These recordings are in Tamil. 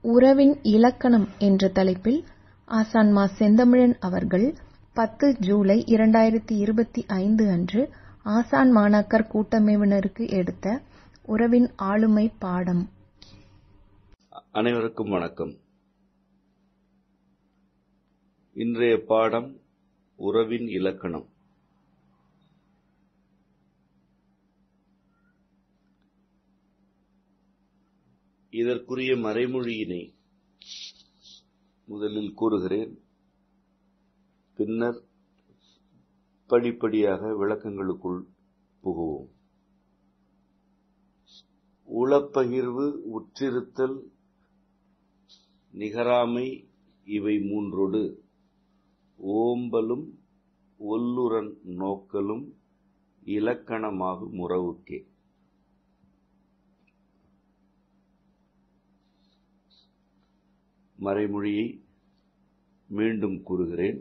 உறவின் இலக்கணம் என்ற தலைப்பில் ஆசான் மா. செந்தமிழன் அவர்கள் 10 ஜூலை 2025 அன்று ஆசான் மாணாக்கர் கூட்டமைவினருக்கு எடுத்த உறவின் ஆளுமை பாடம். அனைவருக்கும் வணக்கம். இன்றைய பாடம் உறவின் இலக்கணம். இதற்குரிய மறைமொழியினை முதலில் கூறுகிறேன். பின்னர் படிப்படியாக விளக்கங்களுக்குள் புகுவோம். உளப்பகிர்வு, உற்றிருத்தல், நிகராமை இவை மூன்றொடு ஓம்பலும் ஒல்லுறன் நோக்கலும் இலக்கணமாகும் உறவுக்கே. மறைமொழியை மீண்டும் கூறுகிறேன்.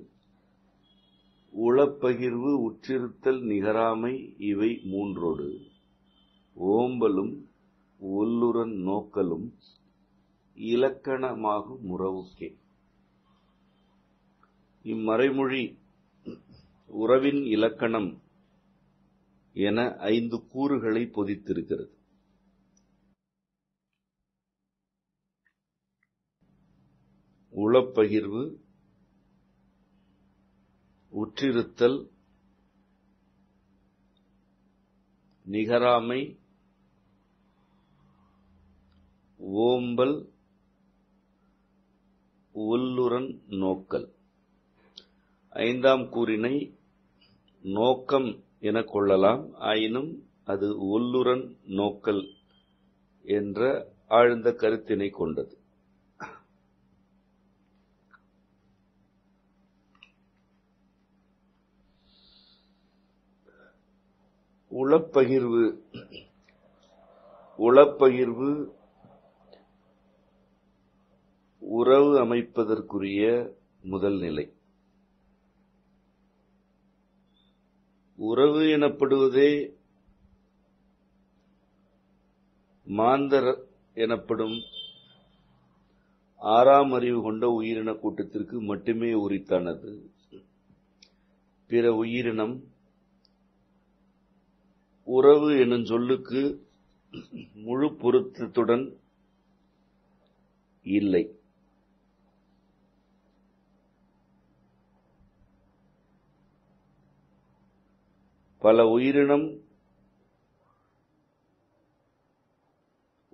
உளப்பகிர்வு, உற்றிருத்தல், நிகராமை இவை மூன்றொடு ஓம்பலும் ஒல்லுறன் நோக்கலும் இலக்கணமாகும் உறவுக்கே. இம்மறைமொழி உறவின் இலக்கணம் என 5 கூறுகளை பொதித்திருக்கிறது. உளப்பகிர்வு, உற்றிருத்தல், நிகராமை, ஓம்பல், ஒல்லுறன் நோக்கல். 5ஆம் கூறினை நோக்கம் என கொள்ளலாம். ஆயினும் அது ஒல்லுறன் நோக்கல் என்ற ஆழ்ந்த கருத்தினை கொண்டது. உளப்பகிர்வு உறவு அமைப்பதற்குரிய முதல் நிலை. உறவு எனப்படுவதே மாந்தர் எனப்படும் 6ஆம் அறிவு கொண்ட உயிரின கூட்டத்திற்கு மட்டுமே உரித்தானது. பிற உயிரினம் உறவு எனும் சொல்லுக்கு முழு பொருத்தத்துடன் இல்லை. பல உயிரினம்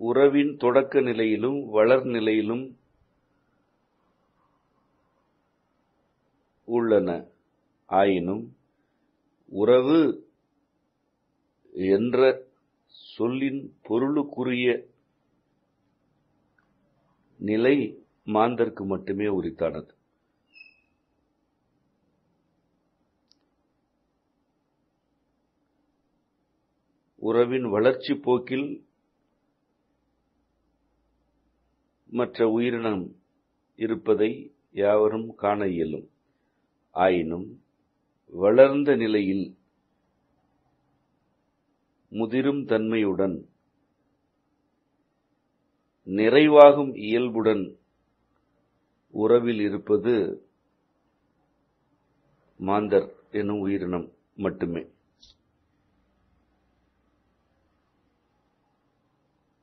உறவின் தொடக்க நிலையிலும் வளர் நிலையிலும் உள்ளன. ஆயினும் உறவு என்ற சொல்லின் பொருளுக்குரிய நிலை மாந்தர்க்கு மட்டுமே உரித்தானது. உறவின் வளர்ச்சி போக்கில் மற்ற உயிரினம் இருப்பதை யாவரும் காண இயலும். ஆயினும் வளர்ந்த நிலையில் முதிரும் தன்மையுடன் நிறைவாகும் இயல்புடன் உறவில் இருப்பது மாந்தர் எனும் உயிரினம் மட்டுமே.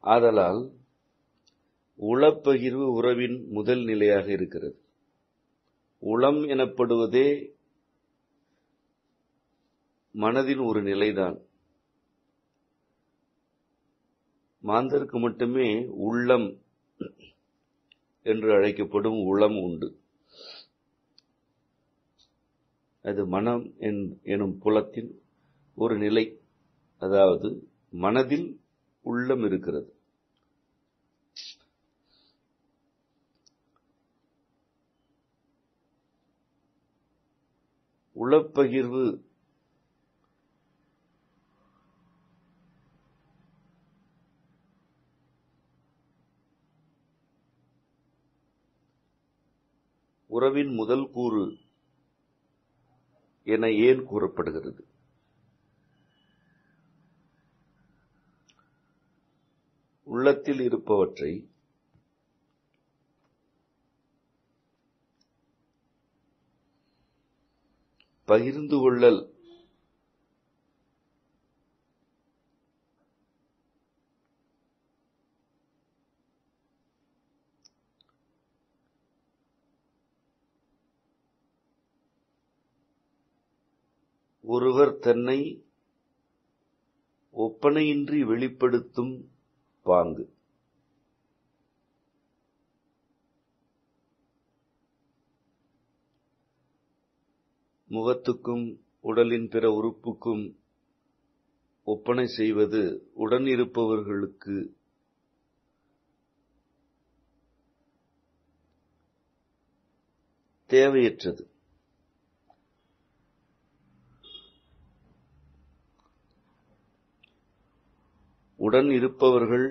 ஆதலால் உளப்பகிர்வு உறவின் முதல் நிலையாக இருக்கிறது. உளம் எனப்படுவதே மனதின் ஒரு நிலைதான். மாந்தருக்கு மட்டுமே உள்ளம் என்று அழைக்கப்படும் உளம் உண்டு. அது மனம் எனும் புலத்தின் ஒரு நிலை. அதாவது மனதில் உள்ளம் இருக்கிறது. உளப்பகிர்வு உறவின் முதல் கூறு என ஏன் கூறப்படுகிறது? உள்ளத்தில் இருப்பவற்றை பகிர்ந்து கொள்ளல் ஒருவர் தன்னை ஒப்பனையின்றி வெளிப்படுத்தும் பாங்கு. முகத்துக்கும் உடலின் பிற உறுப்புக்கும் ஒப்பனை செய்வது உடன் இருப்பவர்களுக்கு தேவையற்றது. உடன் இருப்பவர்கள்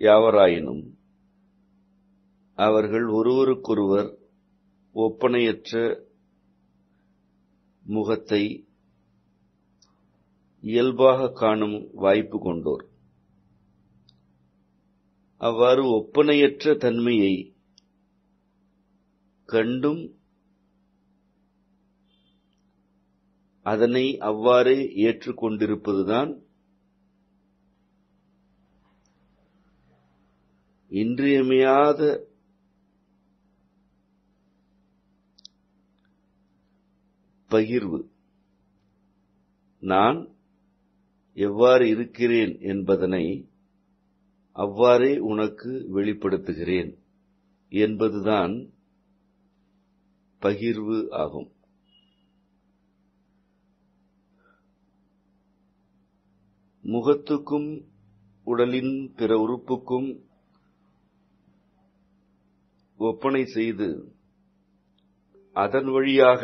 யாவராயினும் அவர்கள் ஒருவருக்கொருவர் ஒப்பனையற்ற முகத்தை இயல்பாக காணும் வாய்ப்பு கொண்டோர். அவ்வாறு ஒப்பனையற்ற தன்மையை கண்டும் அதனை அவ்வாறே ஏற்றுக்கொண்டிருப்பதுதான் இன்றியமையாத பகிர்வு. நான் எவ்வாறு இருக்கிறேன் என்பதனை அவ்வாறே உனக்கு வெளிப்படுத்துகிறேன் என்பதுதான் பகிர்வு ஆகும். முகத்துக்கும் உடலின் பிற உறுப்புக்கும் ஒப்பனை செய்து அதன் வழியாக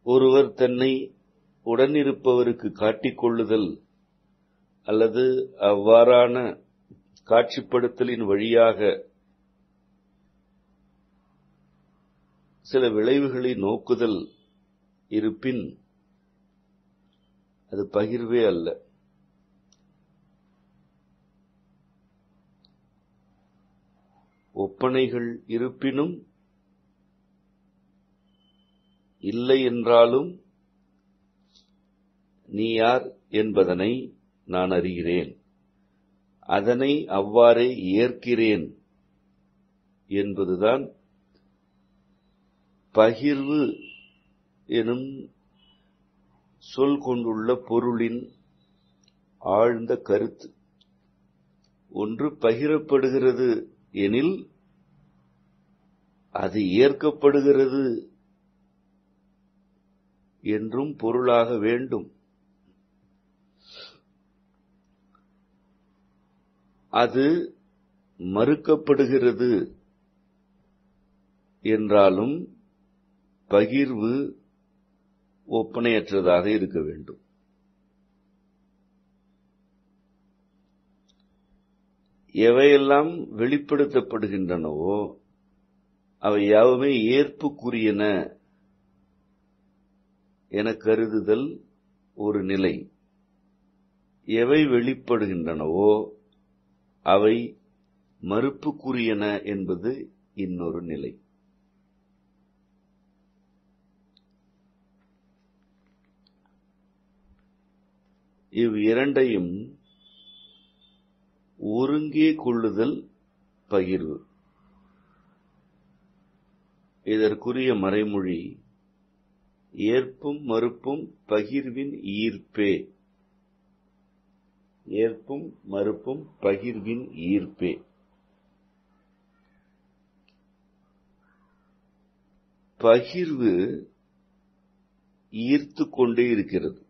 ஒருவர் தன்னை உடனிருப்பவருக்கு காட்டிக்கொள்ளுதல் அல்லது அவ்வாறான காட்சிப்படுத்தலின் வழியாக சில விளைவுகளை நோக்குதல் இருப்பின் அது பகிர்வே அல்ல. ஒப்பனைகள் இருப்பினும் இல்லை என்றாலும் நீ யார் என்பதனை நான் அறிகிறேன், அதனை அவ்வாறே ஏற்கிறேன் என்பதுதான் பகிர்வு எனும் சொல் கொண்டுள்ள பொருளின் ஆழ்ந்த கருத்து. ஒன்று பகிரப்படுகிறது எனில் அது ஏற்கப்படுகிறது என்றும் பொருளாக வேண்டும். அது மறுக்கப்படுகிறது என்றாலும் பகிர்வு ஒப்பனையற்றதாக இருக்க வேண்டும். எவையெல்லாம் வெளிப்படுத்தப்படுகின்றனவோ அவை யாவுமே ஏற்புக்குரியன என கருதுதல் ஒரு நிலை. எவை வெளிப்படுகின்றனவோ அவை மறுப்புக்குரியன என்பது இன்னொரு நிலை. இவ் இரண்டையும் ஒருங்கே கொள்ளுதல் பகிர்வு. இதற்குரிய மறைமொழி ஏற்பும் மறுப்பும் பகிர்வின் ஈர்ப்பே. ஏற்பும் மறுப்பும் பகிர்வின் ஈர்ப்பே. பகிர்வு ஈர்த்து கொண்டே இருக்கிறது.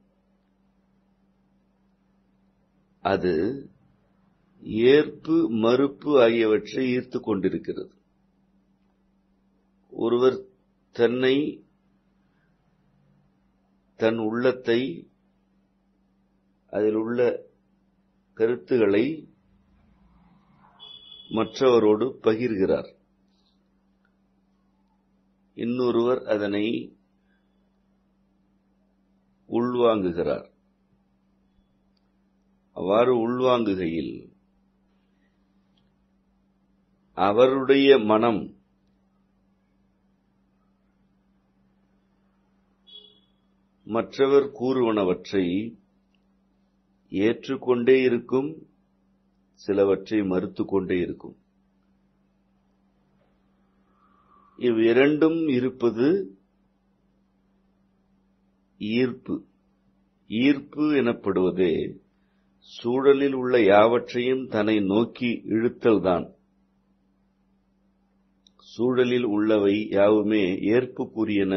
அது ஏற்பு மறுப்பு ஆகியவற்றை ஈர்த்து கொண்டிருக்கிறது. ஒருவர் தன்னை, தன் உள்ளத்தை, அதில் உள்ள கருத்துக்களை மற்றவரோடு பகிர்கிறார். இன்னொருவர் அதனை உள்வாங்குகிறார். அவ்வாறு உள்வாங்குகையில் அவருடைய மனம் மற்றவர் கூறுவனவற்றை ஏற்றுக்கொண்டே இருக்கும், சிலவற்றை மறுத்துக் கொண்டே இருக்கும். இவ்விரண்டும் இருப்பது ஈர்ப்பு. ஈர்ப்பு எனப்படுவதே சூழலில் உள்ள யாவற்றையும் தன்னை நோக்கி இழுத்தல்தான். சூழலில் உள்ளவை யாவுமே ஏற்புக்குரியன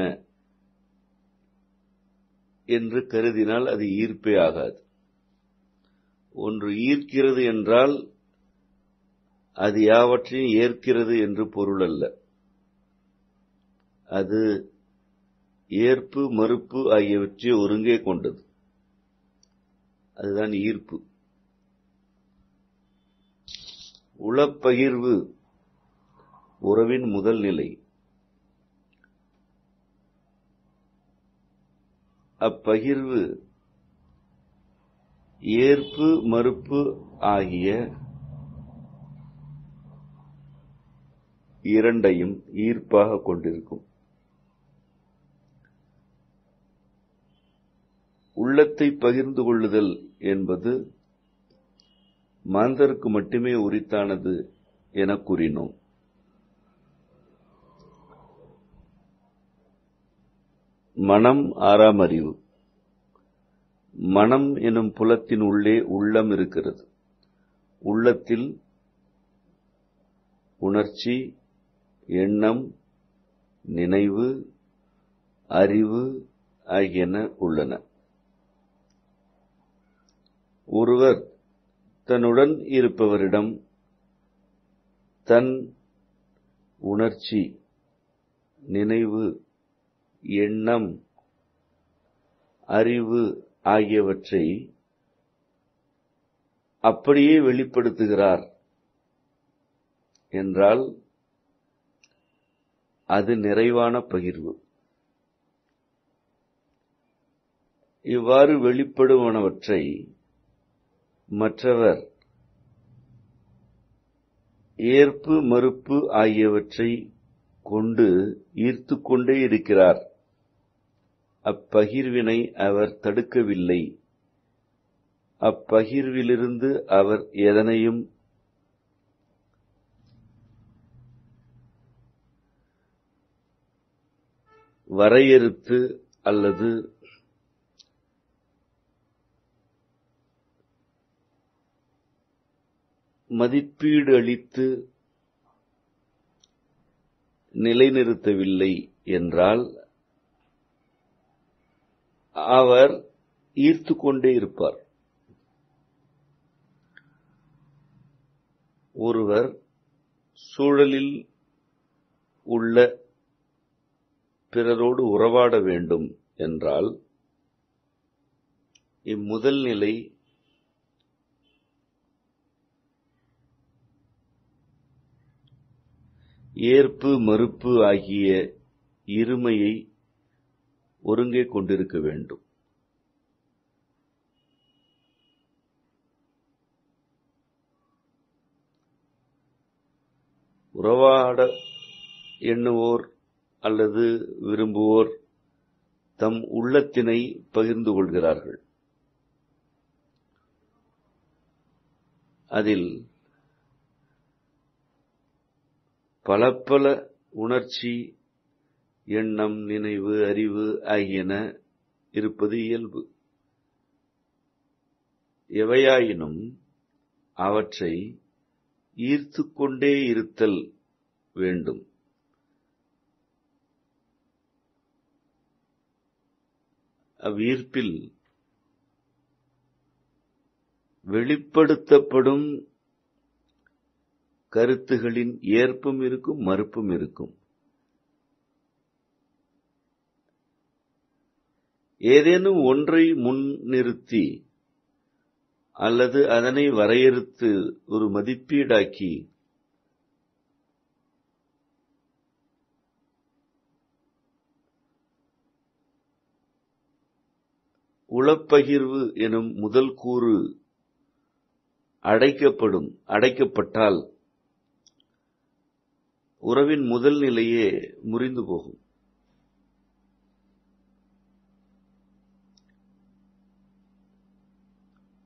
என்று கருதினால் அது ஈர்ப்பே ஆகாது. ஒன்று ஈர்க்கிறது என்றால் அது யாவற்றையும் ஏற்கிறது என்று பொருள் அல்ல. அது ஏற்பு மறுப்பு ஆகியவற்றை ஒருங்கே கொண்டது. அதுதான் ஈர்ப்பு. உளப்பகிர்வு உறவின் முதல் நிலை. அப்பகிர்வு ஏற்பு மறுப்பு ஆகிய இரண்டையும் ஈர்ப்பாக கொண்டிருக்கும். உள்ளத்தை பகிர்ந்து கொள்ளுதல் என்பது மாந்தருக்கு மட்டுமே உரித்தானது என கூறினோம். மனம் ஆறாம் அறிவு. மனம் எனும் புலத்தின் உள்ளே உள்ளம் இருக்கிறது. உள்ளத்தில் உணர்ச்சி, எண்ணம், நினைவு, அறிவு ஆகியன உள்ளன. ஒருவர் தன்னுடன் இருப்பவரிடம் தன் உணர்ச்சி, நினைவு, எண்ணம், அறிவு ஆகியவற்றை அப்படியே வெளிப்படுத்துகிறார் என்றால் அது நிறைவான பகிர்வு. இவ்வாறு வெளிப்படுவனவற்றை மற்றவர் ஏற்பு மறுப்பு ஆகியவற்றை கொண்டு ஈர்த்துக் கொண்டே இருக்கிறார். அப்பகிர்வினை அவர் தடுக்கவில்லை. அப்பகிர்விலிருந்து அவர் எதனையும் வரையறுத்து அல்லது மதிப்பீடு அளித்து நிலைநிறுத்தவில்லை என்றால் அவர் ஈர்த்துக் கொண்டே இருப்பார். ஒருவர் சூழலில் உள்ள பிறரோடு உறவாட வேண்டும் என்றால் இம்முதல் நிலை ஏற்பு மறுப்பு ஆகிய இருமையை ஒருங்கே கொண்டிருக்க வேண்டும். உறவாட எண்ணுவோர் அல்லது விரும்புவோர் தம் உள்ளத்தினை பகிர்ந்து கொள்கிறார்கள். அதில் பல பல உணர்ச்சி, எண்ணம், நினைவு, அறிவு ஆகியன இருப்பது இயல்பு. எவையாயினும் அவற்றை ஈர்த்துக் கொண்டே இருத்தல் வேண்டும். அவ்வீர்ப்பில் வெளிப்படுத்தப்படும் கருத்துகளின் ஏற்பும் இருக்கும், மறுப்பும் இருக்கும். ஏதேனும் ஒன்றை முன்னிறுத்தி அல்லது அதனை வரையறுத்து ஒரு மதிப்பீடாக்கி உளப்பகிர்வு எனும் முதல் கூறு அடைக்கப்பட்டால் உறவின் முதல் நிலையே முறிந்து போகும்.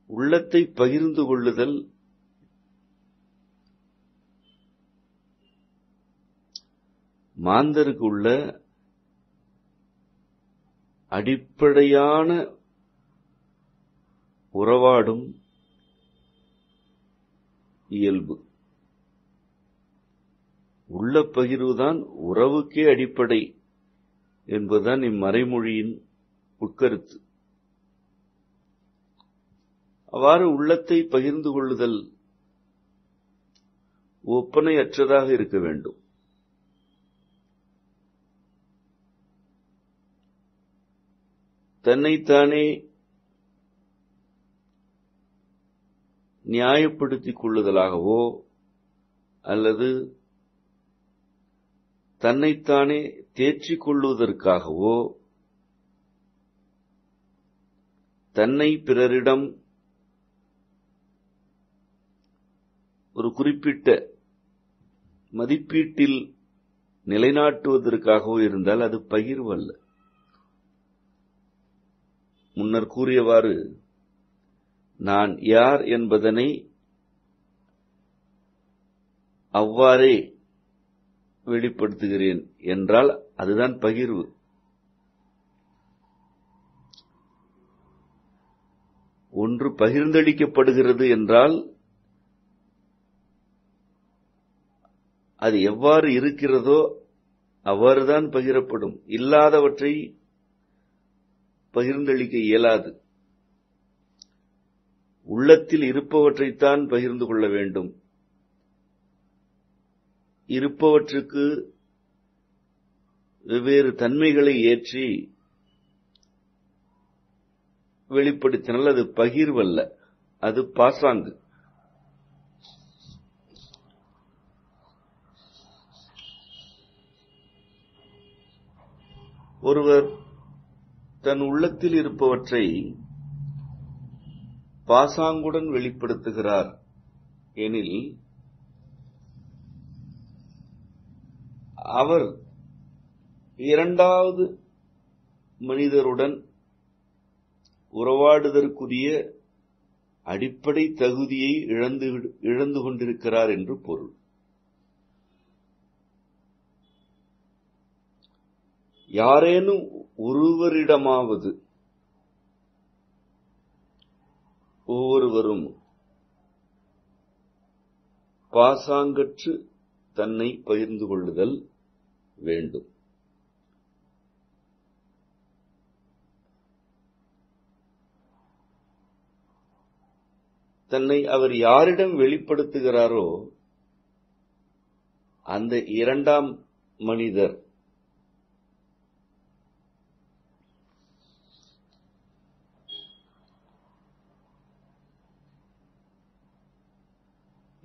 உள்ளத்தை பகிர்ந்து கொள்ளுதல் மாந்தருக்கு உள்ள அடிப்படையான உறவாடும் இயல்பு. உள்ள பகிர்வுதான் உறவுக்கே அடிப்படை என்பதுதான் இம்மறைமொழியின் உட்கருத்து. அவ்வாறு உள்ளத்தை பகிர்ந்து கொள்ளுதல் ஒப்பனையற்றதாக இருக்க வேண்டும். தன்னைத்தானே நியாயப்படுத்திக் கொள்ளுதலாகவோ அல்லது தன்னைத்தானே தேற்றிக் கொள்வதற்காகவோ தன்னை பிறரிடம் ஒரு குறிப்பிட்ட மதிப்பீட்டில் நிலைநாட்டுவதற்காகவோ இருந்தால் அது பகிர்வல்ல. முன்னர் கூறியவாறு நான் யார் என்பதனை அவ்வாறே வெளிப்படுத்துகிறேன் என்றால் அதுதான் பகிர்வு. ஒன்று பகிர்ந்தளிக்கப்படுகிறது என்றால் அது எவ்வாறு இருக்கிறதோ அவ்வாறுதான் பகிரப்படும். இல்லாதவற்றை பகிர்ந்தளிக்க இயலாது. உள்ளத்தில் இருப்பவற்றைத்தான் பகிர்ந்து கொள்ள வேண்டும். இருப்பவற்றுக்கு வெவ்வேறு தன்மைகளை ஏற்றி வெளிப்படுத்தினால் அது பகிர்வல்ல, அது பாசாங்கு. ஒருவர் தன் உள்ளத்தில் இருப்பவற்றை பாசாங்குடன் வெளிப்படுத்துகிறார் எனில் அவர் இரண்டாவது மனிதருடன் உறவாடுதற்குரிய அடிப்படை தகுதியை இழந்து கொண்டிருக்கிறார் என்று பொருள். யாரேனும் ஒருவரிடமாவது ஒவ்வொருவரும் பாசாங்கற்று தன்னை பகிர்ந்து கொள்ளுதல் வேண்டும். தன்னை அவர் யாரிடம் வெளிப்படுத்துகிறாரோ அந்த இரண்டாம் மனிதர்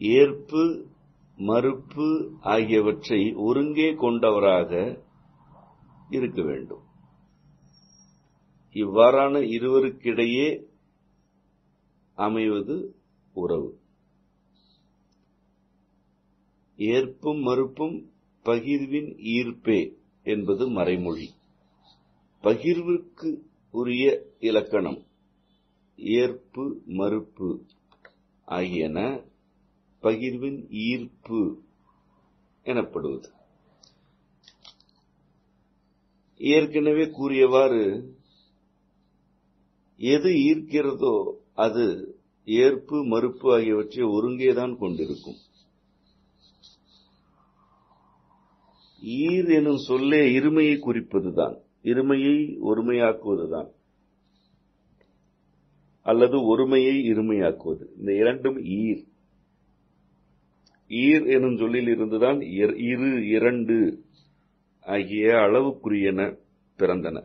ஏற்பு மறுப்பு ஆகியவற்றை ஒருங்கே கொண்டவராக இருக்க வேண்டும். இவ்வாறான இருவருக்கிடையே அமைவது உறவு. ஏற்பும் மறுப்பும் பகிர்வின் ஈர்ப்பே என்பது மறைமொழி. பகிர்வுக்கு உரிய இலக்கணம் ஏற்பு மறுப்பு ஆகியன பகிர்வின் ஈர்ப்பு எனப்படுவது. ஏற்கனவே கூறியவாறு எது ஈர்க்கிறதோ அது ஏற்பு மறுப்பு ஆகியவற்றை ஒருங்கேதான் கொண்டிருக்கும். ஈர் எனும் சொல்லே இருமையை குறிப்பதுதான், இருமையை ஒருமையாக்குவதுதான், அல்லது ஒருமையை இருமையாக்குவது. இந்த இரண்டும் ஈர். ஈர் எனும் சொல்லில் இருந்துதான் இரு இரண்டு ஆகிய அளவுக்குரியன பிறந்தன.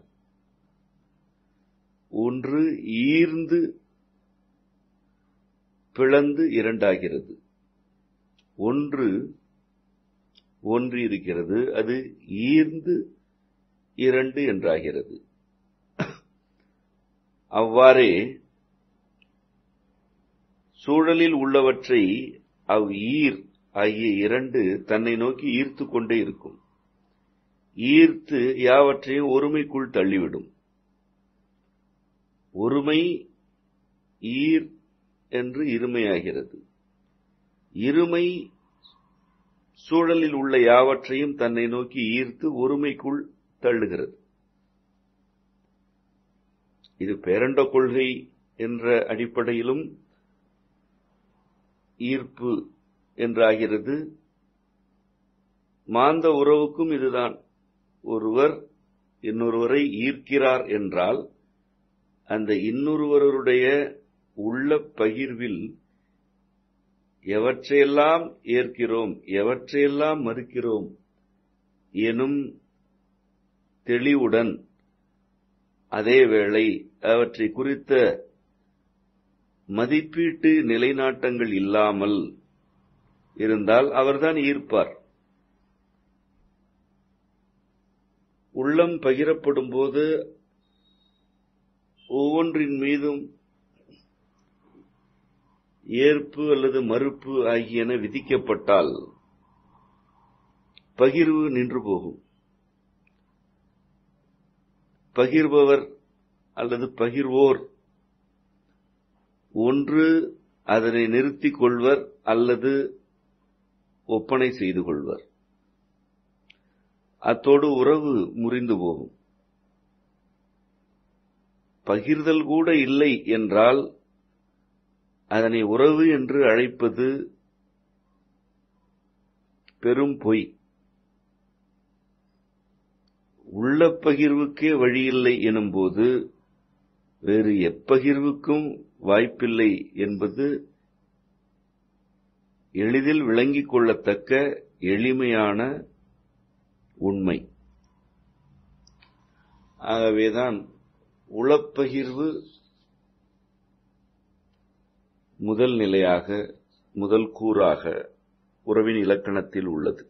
ஒன்று ஈர்ந்து பிளந்து இரண்டாகிறது. ஒன்று ஒன்று இருக்கிறது, அது ஈர்ந்து இரண்டு என்றாகிறது. அவ்வாறே சூழலில் உள்ளவற்றை ஈர் ஆகிய இரண்டு தன்னை நோக்கி ஈர்த்து கொண்டே இருக்கும். ஈர்த்து யாவற்றையும் ஒருமைக்குள் தள்ளிவிடும். ஒருமை ஈர் என்று இருமையாகிறது. இருமை சூழலில் உள்ள யாவற்றையும் தன்னை நோக்கி ஈர்த்து ஒருமைக்குள் தள்ளுகிறது. இது பேரண்ட கொள்கை என்ற அடிப்படையிலும் ஈர்ப்பு என்றாகிறது. மாந்த உறவுக்கும் இதுதான். ஒருவர் இன்னொருவரை ஈர்க்கிறார் என்றால் அந்த இன்னொருவருடைய உள்ள பகிர்வில் எவற்றையெல்லாம் ஏற்கிறோம், எவற்றையெல்லாம் மறுக்கிறோம் எனும் தெளிவுடன், அதேவேளை அவற்றை குறித்த மதிப்பீட்டு நிலைநாட்டங்கள் இல்லாமல் இருந்தால் அவர்தான் ஈர்ப்பார். உள்ளம் பகிரப்படும் போது ஒவ்வொன்றின் மீதும் ஏற்பு அல்லது மறுப்பு ஆகியன விதிக்கப்பட்டால் பகிர்வு நின்று போகும். பகிர்பவர் அல்லது பகிர்வோர் ஒன்று அதனை நிறுத்திக் கொள்வர் அல்லது ஒப்பனை செய்து கொள்வர். அத்தோடு உறவு முறிந்து போகும். பகிர்தல் கூட இல்லை என்றால் அதனை உறவு என்று அழைப்பது பெரும் பொய். உள்ள பகிர்வுக்கே வழியில்லை எனும்போது வேறு எப்பகிர்வுக்கும் வாய்ப்பில்லை என்பது எளிதில் விளங்கிக் கொள்ளத்தக்க எளிமையான உண்மை. ஆகவேதான் உளப்பகிர்வு முதல் நிலையாக, முதல் கூறாக உறவின் இலக்கணத்தில் உள்ளது.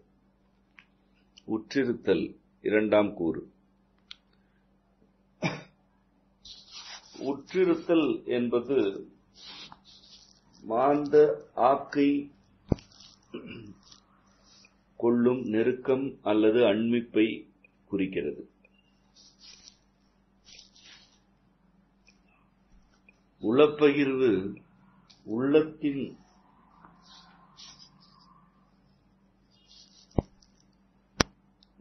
உற்றிருத்தல் இரண்டாம் கூறு. உற்றிருத்தல் என்பது மாந்த ஆக்கை கொள்ளும் நெருக்கம் அல்லது அண்மிப்பை குறிக்கிறது. உளப்பகிர்வு உள்ளத்தின்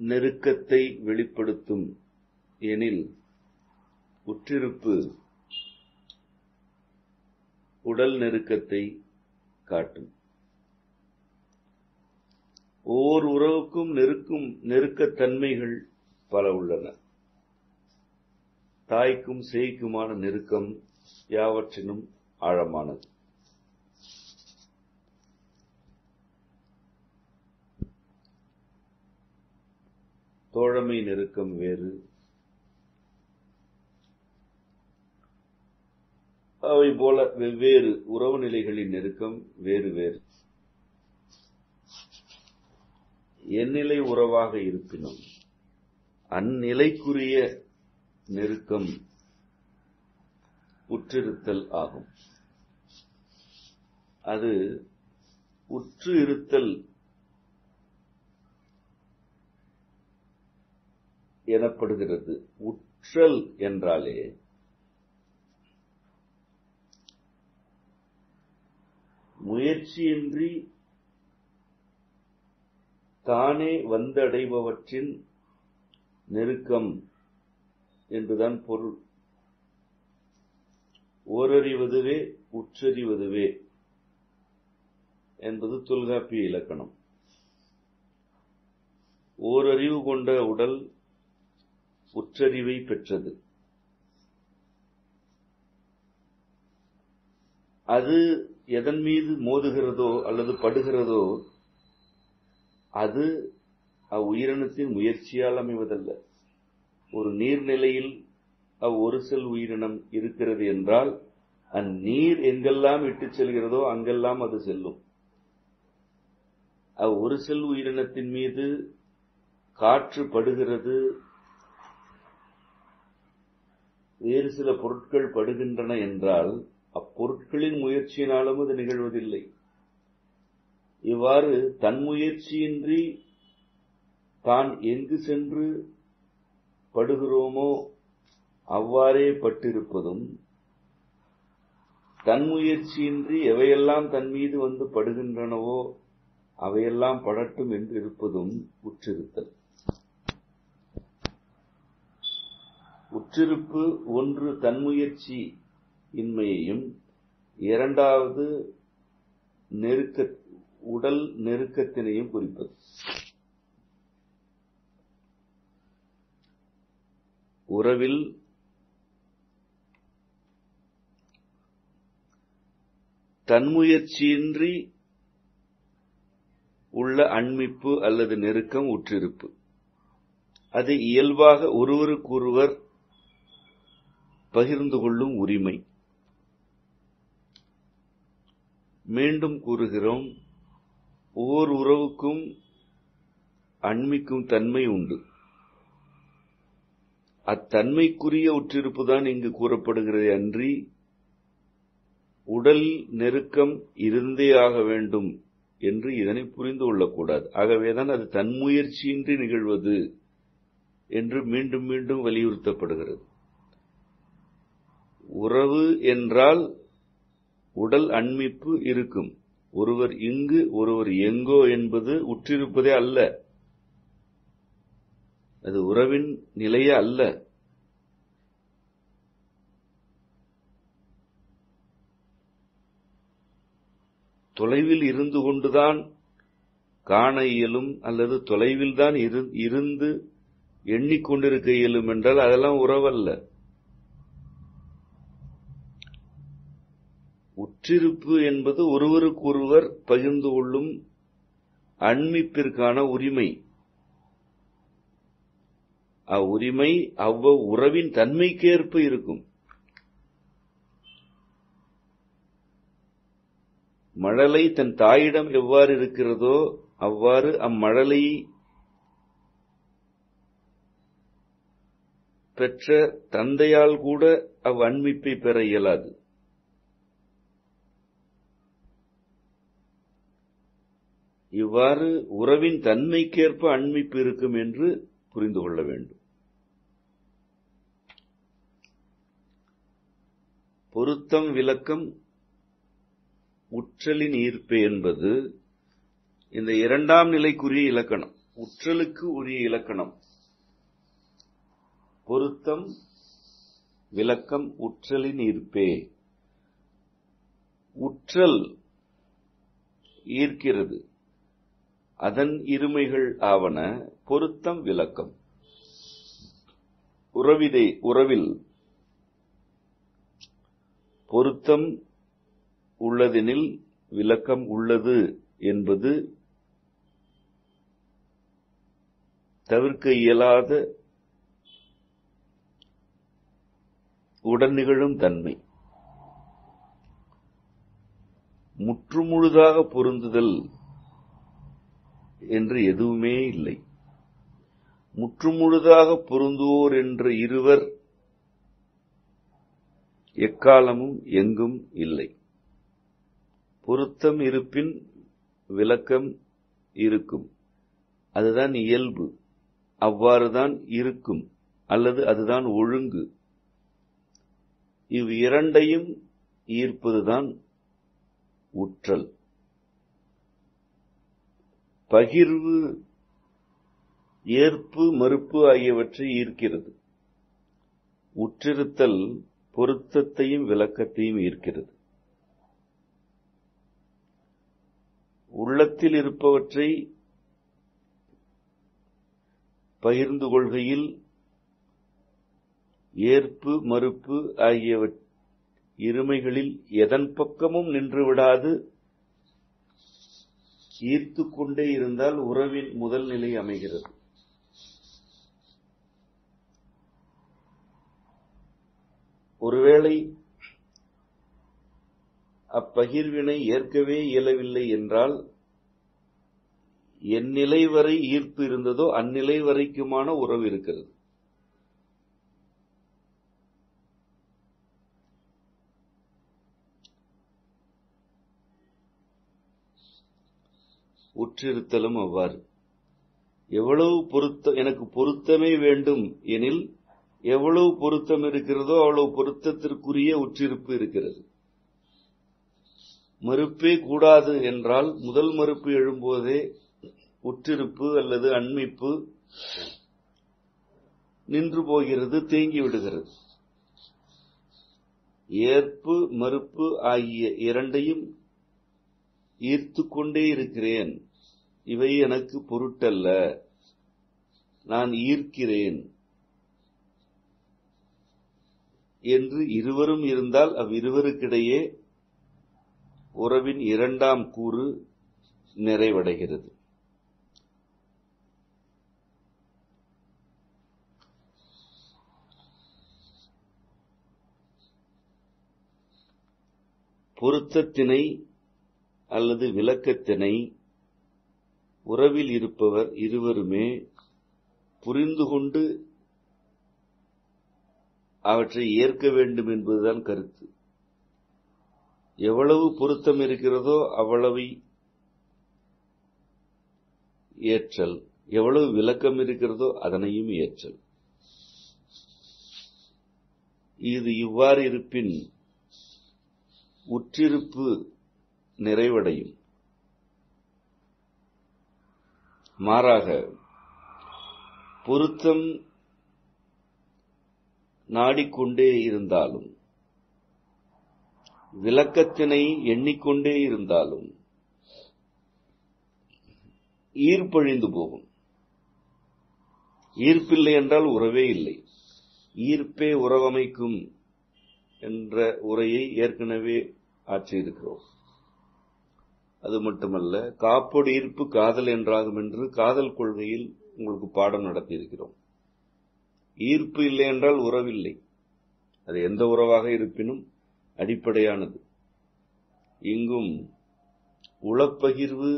நெருக்கத்தை வெளிப்படுத்தும் எனில், உற்றிருப்பு உடல் நெருக்கத்தை காட்டும். ஒவ்வொரு உறவுக்கும் நெருக்கத்தன்மைகள் பல உள்ளன. தாய்க்கும் சேய்க்குமான நெருக்கம் யாவற்றினும் ஆழமானது. தோழமை நெருக்கம் வேறு. அவை போல வெவ்வேறு உறவு நிலைகளின் நெருக்கம் வேறு வேறு. எந்நிலை உறவாக இருப்பினும் அந்நிலைக்குரிய நெருக்கம் உற்றிருத்தல் ஆகும். அது உற்று இருத்தல் எனப்படுகிறது. உற்றல் என்றாலே முயற்சியின்றி தானே வந்தடைபவற்றின் நெருக்கம் என்றுதான் பொருள். ஓரறிவதுவே உற்றறிவதுவே என்பது தொல்காப்பிய இலக்கணம். ஓரறிவு கொண்ட உடல் உற்றறிவை பெற்றது. அது எதன் மீது மோதுகிறதோ அல்லது படுகிறதோ அது அவ்வுயிரினத்தின் முயற்சியால் அமைவதல்ல. ஒரு நீர்நிலையில் ஒரு செல் உயிரினம் இருக்கிறது என்றால் அந்நீர் எங்கெல்லாம் இட்டுச் செல்கிறதோ அங்கெல்லாம் அது செல்லும். ஒரு செல் உயிரினத்தின் மீது காற்று படுகிறது, வேறு சில பொருட்கள் படுகின்றன என்றால் அப்பொருட்களின் முயற்சியினாலும் அது நிகழ்வதில்லை. இவ்வாறு தன்முயற்சியின்றி தான் எங்கு சென்று படுகிறோமோ அவ்வாறே பட்டிருப்பதும், தன்முயற்சியின்றி எவையெல்லாம் தன் மீது வந்து படுகின்றனவோ அவையெல்லாம் படட்டும் என்று இருப்பதும் உற்றிருத்தல். உற்றிருப்பு ஒன்று தன்முயற்சி இன்மையையும், இரண்டாவது உடல் நெருக்கத்தினையும் குறிப்பது. உறவில் தன்முயற்சியின்றி உள்ள அண்மிப்பு அல்லது நெருக்கம் உற்றிருப்பு. அது இயல்பாக ஒருவருக்கொருவர் பகிர்ந்து கொள்ளும் உரிமை. மீண்டும் கூறுகிறோம், ஒவ்வொரு உறவுக்கும் அண்மிக்கும் தன்மை உண்டு. அத்தன்மைக்குரிய உற்றிருப்புதான் இங்கு கூறப்படுகிறது அன்றி உடல் நெருக்கம் இருந்தே ஆக வேண்டும் என்று இதனை புரிந்து கொள்ளக்கூடாது. ஆகவேதான் அது தன்முயற்சியின்றி நிகழ்வது என்று மீண்டும் மீண்டும் வலியுறுத்தப்படுகிறது. உறவு என்றால் உடல் அண்மிப்பு இருக்கும். ஒருவர் இங்கு ஒருவர் எங்கோ என்பது உற்றிருப்பதே அல்ல. அது உறவின் நிலையே அல்ல. தொலைவில் இருந்து கொண்டுதான் காண இயலும் அல்லது தொலைவில் தான் இருந்து எண்ணிக்கொண்டிருக்க இயலும் என்றால் அதெல்லாம் உறவல்ல. உற்றிருப்பு என்பது ஒருவருக்கொருவர் பகிர்ந்து கொள்ளும் அண்மிப்பிற்கான உரிமை. அவ்வுரிமை உறவின் தன்மைக்கேற்ப இருக்கும். மழலை தன் தாயிடம் எவ்வாறு இருக்கிறதோ அவ்வாறு அம்மழலை பெற்ற தந்தையால் கூட அவ்வன்மிப்பை பெற இயலாது. இவ்வாறு உறவின் தன்மைக்கேற்ப அண்மிப்பு இருக்கும் என்று புரிந்து கொள்ள வேண்டும். பொருத்தம் விளக்கம் உற்றலின் ஈர்ப்பு என்பது இந்த இரண்டாம் நிலைக்குரிய இலக்கணம். உற்றலுக்கு உரிய இலக்கணம் பொருத்தம் விளக்கம் உற்றலின் ஈர்ப்பே. உற்றல் ஈர்க்கிறது, அதன் இருமைகள் ஆவன பொருத்தம் விளக்கம். உறவில் பொருத்தம் உள்ளதெனில் விளக்கம் உள்ளது என்பது தவிர்க்க இயலாத உடன் நிகழும் தன்மை. முற்றுமுழுதாக பொருந்துதல் என்று எதுவுமே இல்லை. முற்றுமுழுதாக பொருந்துவோர் என்ற இருவர் எக்காலமும் எங்கும் இல்லை. பொருத்தம் இருப்பின் விளக்கம் இருக்கும். அதுதான் இயல்பு. அவ்வாறுதான் இருக்கும் அல்லது அதுதான் ஒழுங்கு. இவ்விரண்டையும் ஈர்ப்பதுதான் உற்றல். பகிர்வு, ஏற்பு, மறுப்பு ஆகியவற்றை ஈர்க்கிறது. உற்றிருத்தல் பொருத்தத்தையும் விளக்கத்தையும் ஈர்க்கிறது. உள்ளத்தில் இருப்பவற்றை பகிர்ந்து கொள்கையில் ஏற்பு மறுப்பு ஆகிய இருமைகளில் எதன் பக்கமும் நின்று விடாது ஈர்த்து கொண்டே இருந்தால் உறவின் முதல் நிலை அமைகிறது. ஒருவேளை அப்பகிர்வினை ஏற்கவே இயலவில்லை என்றால் என் நிலை வரை ஈர்ப்பு இருந்ததோ அந்நிலை வரைக்குமான உறவு இருக்கிறது. உற்றிருத்தலும் அவ்வாறு. எவ்வளவு எனக்கு பொருத்தமே வேண்டும் எனில் எவ்வளவு பொருத்தம் இருக்கிறதோ அவ்வளவு பொருத்தத்திற்குரிய உற்றிருப்பு இருக்கிறது. மறுப்பே கூடாது என்றால் முதல் மறுப்பு எழும்போதே உற்றிருப்பு அல்லது அண்மிப்பு நின்று போகிறது, தேங்கி விடுகிறது. ஏற்பு மறுப்பு ஆகிய இரண்டையும் ஈர்த்து கொண்டே இருக்கிறேன், இவை எனக்கு பொருட்டல்ல, நான் ஈர்க்கிறேன் என்று இருவரும் இருந்தால் அவ்விருவருக்கிடையே உறவின் இரண்டாம் கூறு நிறைவடைகிறது. பொருத்தத்தினை அல்லது விளக்கத்தினை உறவில் இருப்பவர் இருவருமே புரிந்து கொண்டு அவற்றை ஏற்க வேண்டும் என்பதுதான் கருத்து. எவ்வளவு பொருத்தம் இருக்கிறதோ அவ்வளவை ஏற்றல், எவ்வளவு விளக்கம் இருக்கிறதோ அதனையும் ஏற்றல். இது இவ்வாறு இருப்பின் உற்றிருப்பு நிறைவடையும். மாறாக பொருத்தம் நாடிக்கொண்டே இருந்தாலும் விளக்கத்தினை எண்ணிக்கொண்டே இருந்தாலும் ஈர்ப்பழிந்து போகும். ஈர்ப்பில்லை என்றால் உறவே இல்லை. ஈர்ப்பே உறவமைக்கும் என்ற உரையை ஏற்கனவே ஆற்றியிருக்கிறோம். அது மட்டுமல்ல, காப்போடு ஈர்ப்பு காதல் என்றாகும் என்று காதல் கொள்கையில் உங்களுக்கு பாடம் நடத்தியிருக்கிறோம். ஈர்ப்பு இல்லை என்றால் உறவில்லை. அது எந்த உறவாக இருப்பினும் அடிப்படையானது. இங்கும் உளப்பகிர்வு,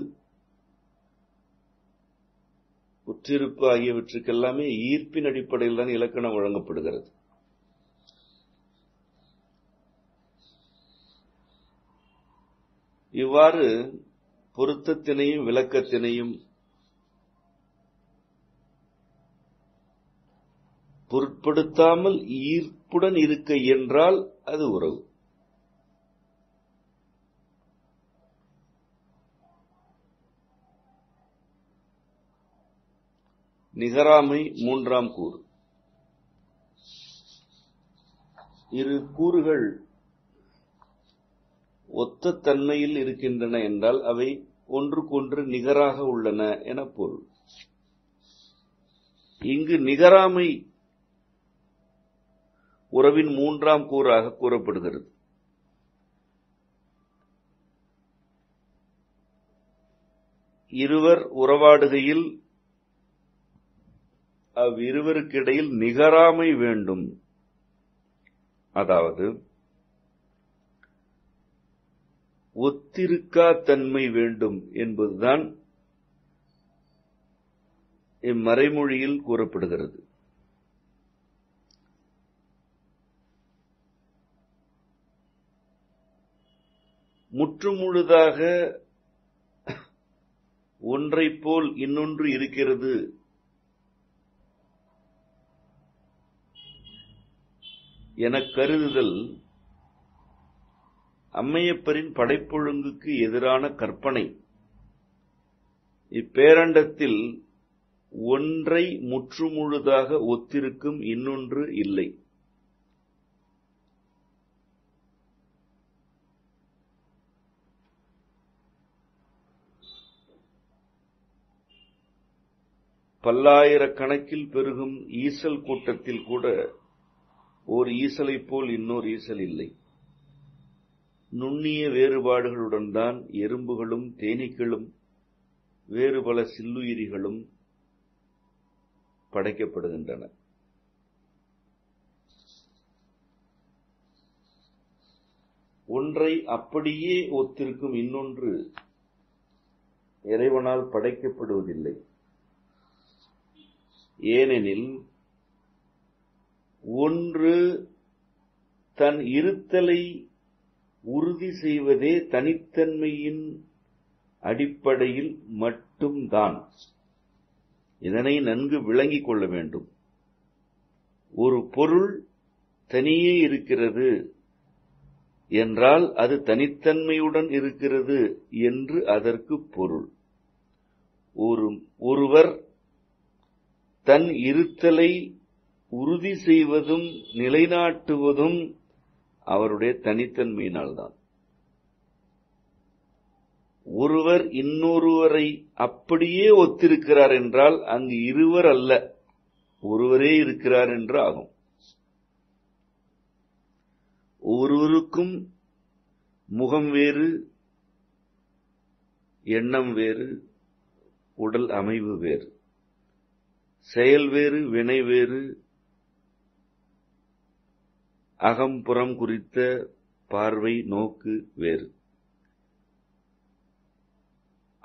உற்றிருப்பு ஆகியவற்றுக்கெல்லாமே ஈர்ப்பின் அடிப்படையில் தான் இலக்கணம் வழங்கப்படுகிறது. இவ்வாறு பொருத்தத்தினையும் விளக்கத்தினையும் பொருட்படுத்தாமல் ஈர்ப்புடன் இருக்க இயன்றால் அது உறவு. நிகராமை மூன்றாம் கூறு. இரு கூறுகள் ஒத்த தன்மையில் இருக்கின்றன என்றால் அவை ஒன்றுக்கொன்று நிகராக உள்ளன என பொருள். இங்கு நிகராமை உறவின் மூன்றாம் கூறாக கூறப்படுகிறது. இருவர் உறவாடுகையில் அவ்விருவருக்கிடையில் நிகராமை வேண்டும். அதாவது ஒத்திருக்கா தன்மை வேண்டும் என்பதுதான் இம்மறைமொழியில் கூறப்படுகிறது. முற்றுமுழுதாக ஒன்றைப் போல் இன்னொன்று இருக்கிறது எனக் கருதுதல் அம்மையப்பரின் படைப்பொழுங்குக்கு எதிரான கற்பனை. இப்பேரண்டத்தில் ஒன்றை முற்றுமுழுதாக ஒத்திருக்கும் இன்னொன்று இல்லை. பல்லாயிரக்கணக்கில் பெருகும் ஈசல் கூட்டத்தில் கூட ஓர் ஈசலைப் போல் இன்னொரு ஈசல் இல்லை. நுண்ணிய வேறுபாடுகளுடன் தான் எறும்புகளும் தேனீக்களும் வேறு பல சில்லுயிரிகளும் படைக்கப்படுகின்றன. ஒன்றை அப்படியே ஒத்திருக்கும் இன்னொன்று இறைவனால் படைக்கப்படுவதில்லை. ஏனெனில் ஒன்று தன் இருத்தலை உறுதி செய்வதே தனித்தன்மையின் அடிப்படையில் மட்டும்தான். இதனை நன்கு விளங்கிக் கொள்ள வேண்டும். ஒரு பொருள் தனியே இருக்கிறது என்றால் அது தனித்தன்மையுடன் இருக்கிறது என்று அதற்கு பொருள். ஒருவர் தன் இருத்தலை உறுதி செய்வதும் நிலைநாட்டுவதும் அவருடைய தனித்தன்மையினால்தான். ஒருவர் இன்னொருவரை அப்படியே ஒத்திருக்கிறார் என்றால் அங்கு இருவர் அல்ல, ஒருவரே இருக்கிறார் என்று ஆகும். ஒவ்வொருவருக்கும் முகம் வேறு, எண்ணம் வேறு, உடல் அமைவு வேறு, செயல் வேறு, வினை வேறு, அகம்புறம் குறித்த பார்வை நோக்கு வேறு.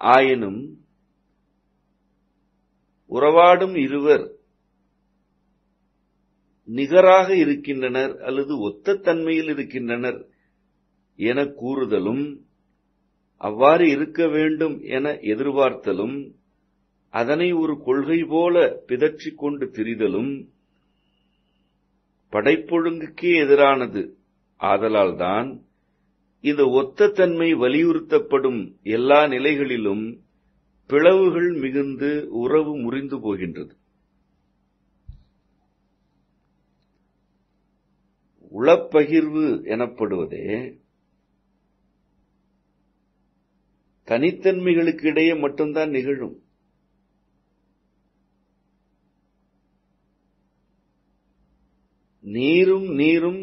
ஆயினும் உறவாடும் இருவர் நிகராக இருக்கின்றனர் அல்லது ஒத்த தன்மையில் இருக்கின்றனர் என கூறுதலும், அவ்வாறு இருக்க வேண்டும் என எதிர்பார்த்தலும், அதனை ஒரு கொள்கை போல பிதற்றிக் கொண்டு திரிதலும் படைப்பொழுங்குக்கே எதிரானது. ஆதலால்தான் இந்த ஒத்த தன்மை வலியுறுத்தப்படும் எல்லா நிலைகளிலும் பிளவுகள் மிகுந்து உறவு முறிந்து போகின்றது. உளப்பகிர்வு எனப்படுவதே தனித்தன்மைகளுக்கு இடையே மட்டும்தான் நிகழும். நீரும்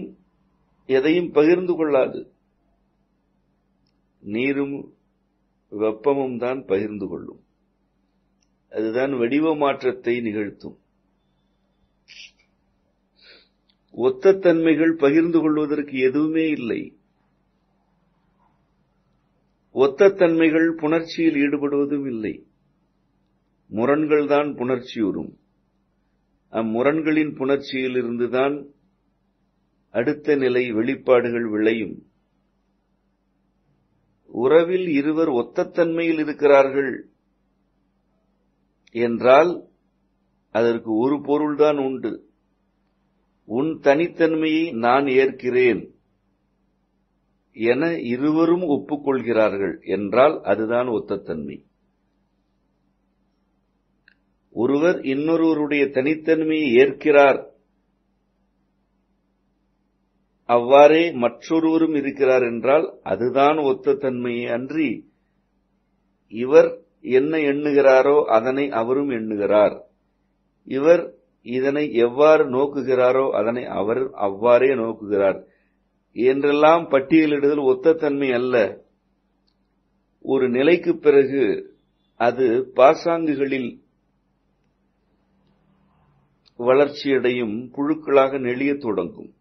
எதையும் பகிர்ந்து கொள்ளாது. நீரும் வெப்பமும் தான் பகிர்ந்து கொள்ளும். அதுதான் வடிவ மாற்றத்தை நிகழ்த்தும். ஒத்த தன்மைகள் பகிர்ந்து கொள்வதற்கு எதுவுமே இல்லை. ஒத்த தன்மைகள் புணர்ச்சியில் ஈடுபடுவதும் இல்லை. முரண்கள் தான் புணர்ச்சியுறும். அம்முரண்களின் புணர்ச்சியில் இருந்துதான் அடுத்த நிலை வெளிப்பாடுகள் விளையும். உறவில் இருவர் ஒத்த தன்மையில் இருக்கிறார்கள் என்றால் அதற்கு ஒரு பொருள்தான் உண்டு. உன் தனித்தன்மையை நான் ஏற்கிறேன் என இருவரும் ஒப்புக்கொள்கிறார்கள் என்றால் அதுதான் ஒத்த தன்மை. ஒருவர் இன்னொருவருடைய தனித்தன்மையை ஏற்கிறார், அவ்வாறே மற்றொருவரும் இருக்கிறார் என்றால் அதுதான் ஒத்த தன்மையே அன்றி இவர் என்ன எண்ணுகிறாரோ அதனை அவரும் எண்ணுகிறார், இவர் இதனை எவ்வாறு நோக்குகிறாரோ அதனை அவர் அவ்வாறே நோக்குகிறார் என்றெல்லாம் பட்டியலிடுதல் ஒத்த தன்மை அல்ல. ஒரு நிலைக்கு பிறகு அது பாசாங்குகளில் வளர்ச்சியடையும் புழுக்களாக நெளியத் தொடங்கும்.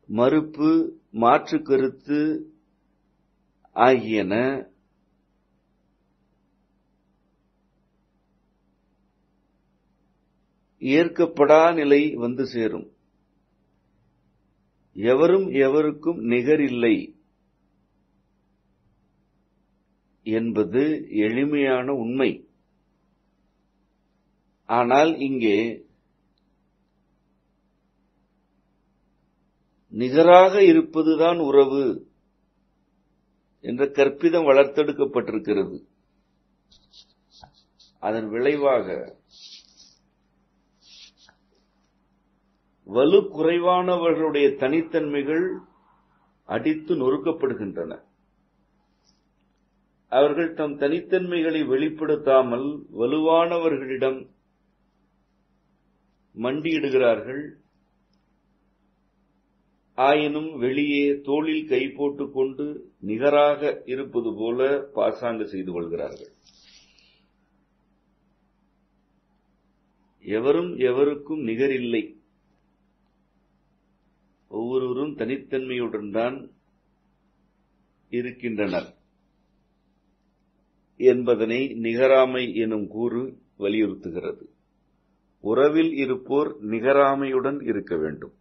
மறுப்பு, மாற்று கருத்து ஆகியன ஏற்கப்படா நிலை வந்து சேரும். எவரும் எவருக்கும் நிகரில்லை என்பது எளிமையான உண்மை. ஆனால் இங்கே நிகராக இருப்பதுதான் உறவு என்ற கற்பிதம் வளர்த்தெடுக்கப்பட்டிருக்கிறது. அதன் விளைவாக வலு குறைவானவர்களுடைய தனித்தன்மைகள் அடித்து நொறுக்கப்படுகின்றன. அவர்கள் தம் தனித்தன்மைகளை வெளிப்படுத்தாமல் வலுவானவர்களிடம் மண்டியிடுகிறார்கள். ஆயினும் வெளியே தோளில் கை போட்டுக் கொண்டு நிகராக இருப்பது போல பாசாங்கு செய்து கொள்கிறார்கள். எவரும் எவருக்கும் நிகரில்லை. ஒவ்வொருவரும் தனித்தன்மையுடன் தான் இருக்கின்றனர் என்பதனை நிகராமை எனும் கூறு வலியுறுத்துகிறது. உறவில் இருப்போர் நிகராமையுடன் இருக்க வேண்டும்.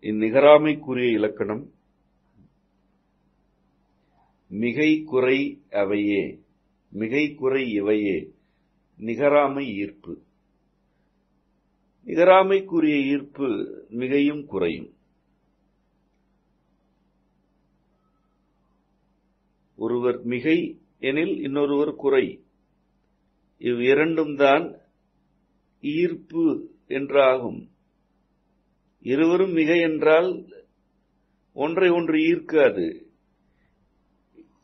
இந்நிகராமைக்குரிய இலக்கணம் மிகை குறை அவையே, மிகை குறை இவையே. நிகராமை ஈர்ப்பு. நிகராமைக்குரிய ஈர்ப்பு மிகையும் குறையும். ஒருவர் மிகை எனில் இன்னொருவர் குறை. இவ்விரண்டும் தான் ஈர்ப்பு என்றாகும். இருவரும் மிகை என்றால் ஒன்றை ஒன்று ஈர்க்காது.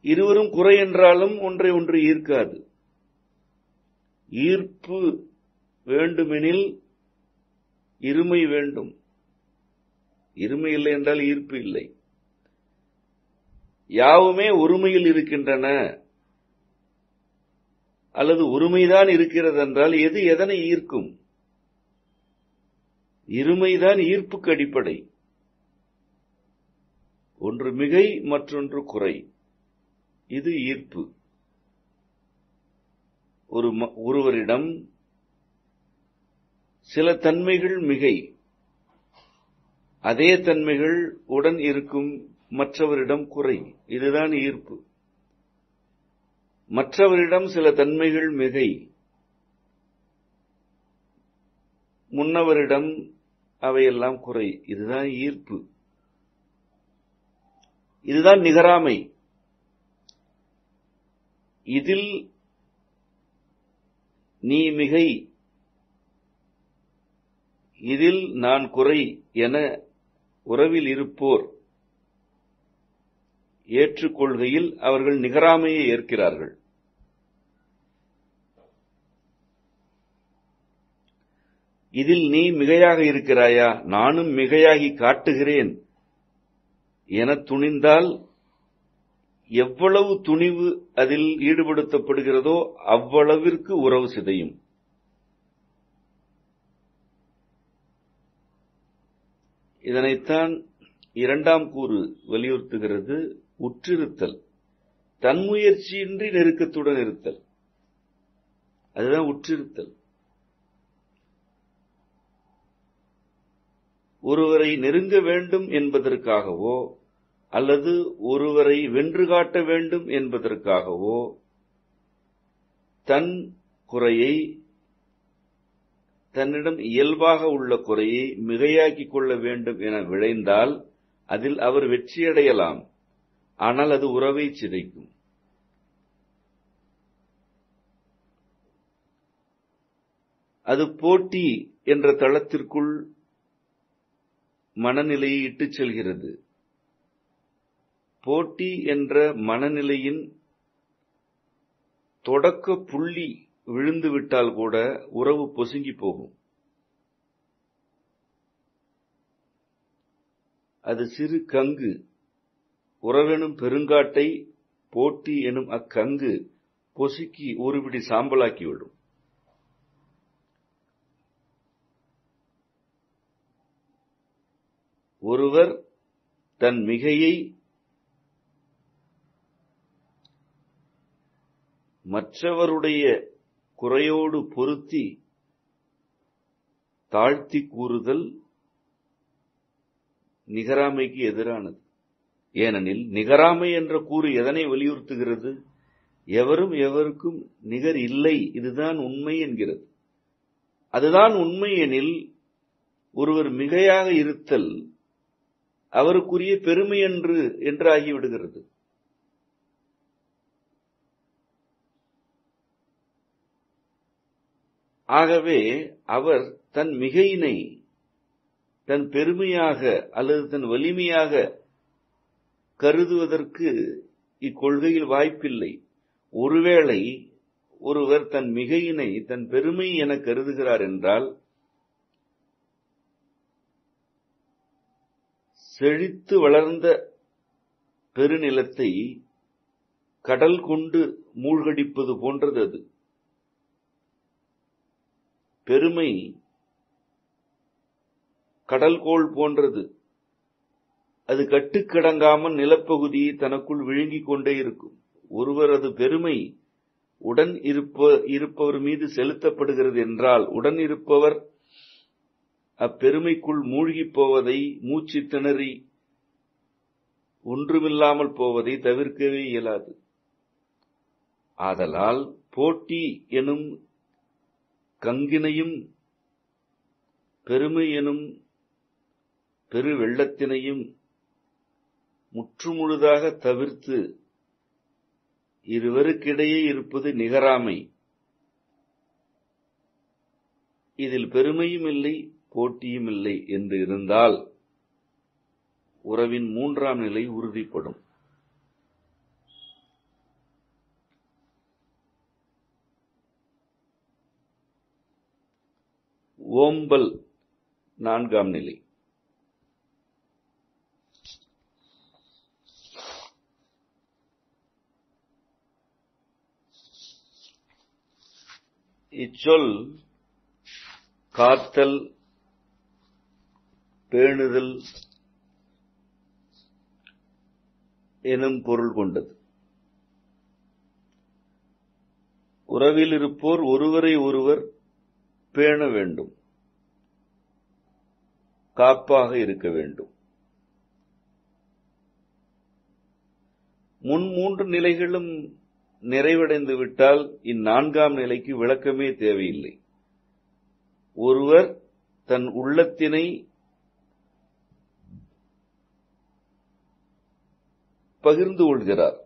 இருவரும் குறை என்றாலும் ஒன்றை ஒன்று ஈர்க்காது. ஈர்ப்பு வேண்டுமெனில் இருமை வேண்டும். இருமை இல்லை என்றால் ஈர்ப்பு இல்லை. யாவுமே ஒருமையில் இருக்கின்றன அல்லது ஒருமைதான் இருக்கிறது என்றால் எது எதனை ஈர்க்கும்? இருமைதான் ஈர்ப்புக்கு அடிப்படை. ஒன்று மிகை, மற்றொன்று குறை. இது ஈர்ப்பு. ஒருவரிடம் சில தன்மைகள் மிகை, அதே தன்மைகள் உடன் இருக்கும் மற்றவரிடம் குறை. இதுதான் ஈர்ப்பு. மற்றவரிடம் சில தன்மைகள் மிகை, முன்னவரிடம் அவையெல்லாம் குறை. இதுதான் ஈர்ப்பு. இதுதான் நிகராமை. இதில் நீ மிகை, இதில் நான் குறை என உறவில் இருப்போர் ஏற்றுக்கொள்கையில் அவர்கள் நிகராமையை ஏற்கிறார்கள். இதில் நீ மிகையாக இருக்கிறாயா, நானும் மிகையாகி காட்டுகிறேன் என துணிந்தால் எவ்வளவு துணிவு அதில் ஈடுபடுத்தப்படுகிறதோ அவ்வளவிற்கு உறவு சிதையும். இதனைத்தான் இரண்டாம் கூறு வலியுறுத்துகிறது. உற்றிருத்தல், தன்முயற்சியின்றி நெருக்கத்துடன் இருத்தல். அதுதான் உற்றிருத்தல். ஒருவரை நெருங்க வேண்டும் என்பதற்காகவோ அல்லது ஒருவரை வென்று காட்ட வேண்டும் என்பதற்காகவோ தன் குறையை, தன்னிடம் இயல்பாக உள்ள குறையை மிகையாக்கிக் கொள்ள வேண்டும் என விழைந்தால் அதில் அவர் வெற்றியடையலாம். ஆனால் அது உறவை சிதைக்கும். அது போட்டி என்ற தளத்திற்குள் மனநிலையை இட்டுச் செல்கிறது. போட்டி என்ற மனநிலையின் தொடக்க புள்ளி விழுந்துவிட்டால் கூட உறவு பொசுங்கி போகும். அது சிறு கங்கு. உறவெனும் பெருங்காட்டை போட்டி எனும் அக்கங்கு பொசுக்கி ஒருபிடி சாம்பலாக்கிவிடும். ஒருவர் தன் மிகையை மற்றவருடைய குறையோடு பொருத்தி தாழ்த்தி கூறுதல் நிகராமைக்கு எதிரானது. ஏனெனில் நிகராமை என்ற கூறு எதனை வலியுறுத்துகிறது? எவரும் எவருக்கும் நிகர் இல்லை, இதுதான் உண்மை என்கிறது. அதுதான் உண்மை எனில் ஒருவர் மிகையாக இருத்தல் அவருக்குரிய பெருமை என்று ஆகிவிடுகிறது. ஆகவே அவர் தன் மிகையினை தன் பெருமையாக அல்லது தன் வலிமையாக கருதுவதற்கு இக்கொள்கையில் வாய்ப்பில்லை. ஒருவேளை ஒருவர் தன் மிகையினை தன் பெருமை என கருதுகிறார் என்றால் செழித்து வளர்ந்த பெருநிலத்தை கடல் கொண்டு மூழ்கடிப்பது போன்றது அது. பெருமை கடல்கோள் போன்றது. அது கட்டுக்கடங்காமல் நிலப்பகுதியை தனக்குள் விழுங்கிக் கொண்டே இருக்கும். ஒருவரது பெருமை உடன் இருப்பவர் மீது செலுத்தப்படுகிறது என்றால் உடன் இருப்பவர் அப்பெருமைக்குள் மூழ்கிப் போவதை, மூச்சு திணறி ஒன்றுமில்லாமல் போவதை தவிர்க்கவே இயலாது. ஆதலால் போட்டி எனும் கங்கினையும் பெருமை எனும் பெரு வெள்ளத்தினையும் முற்றுமுழுதாக தவிர்த்து இருவருக்கிடையே இருப்பது நிகராமை. இதில் பெருமையும் இல்லை, போட்டியும் இல்லை என்று இருந்தால் உறவின் மூன்றாம் நிலை உறுதிப்படும். ஓம்பல் நான்காம் நிலை. இச்சொல் காத்தல், பேணுதல் எனும் பொருள் கொண்டது. உறவில் இருப்போர் ஒருவரை ஒருவர் பேண வேண்டும், காப்பாக இருக்க வேண்டும். முன் மூன்று நிலைகளும் நிறைவடைந்து விட்டால் இந்நான்காம் நிலைக்கு விளக்கமே தேவையில்லை. ஒருவர் தன் உள்ளத்தினை பகிர்ந்து கொள்கிறார்,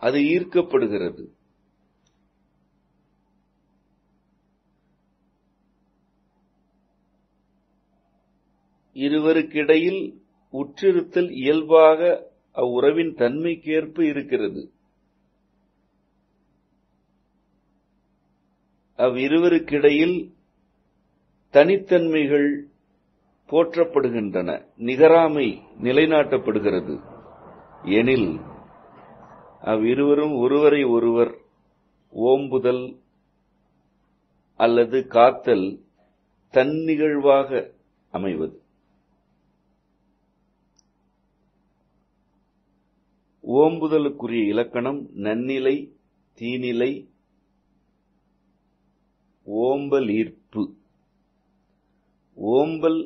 அது ஈர்க்கப்படுகிறது. இருவருக்கிடையில் உற்றிருத்தல் இயல்பாக அவ்வுறவின் தன்மைக்கேற்ப இருக்கிறது. அவ்விருவருக்கிடையில் தனித்தன்மைகள் போற்றப்படுகின்றன, நிகராமை நிலைநாட்டப்படுகிறது. எனில் அவ்விருவரும் ஒருவரை ஒருவர் ஓம்புதல் அல்லது காத்தல் தன்னிகழ்வாக அமைவது. ஓம்புதலுக்குரிய இலக்கணம் நன்னிலை, தீநிலை, ஓம்பல் ஈர்ப்பு. ஓம்பல்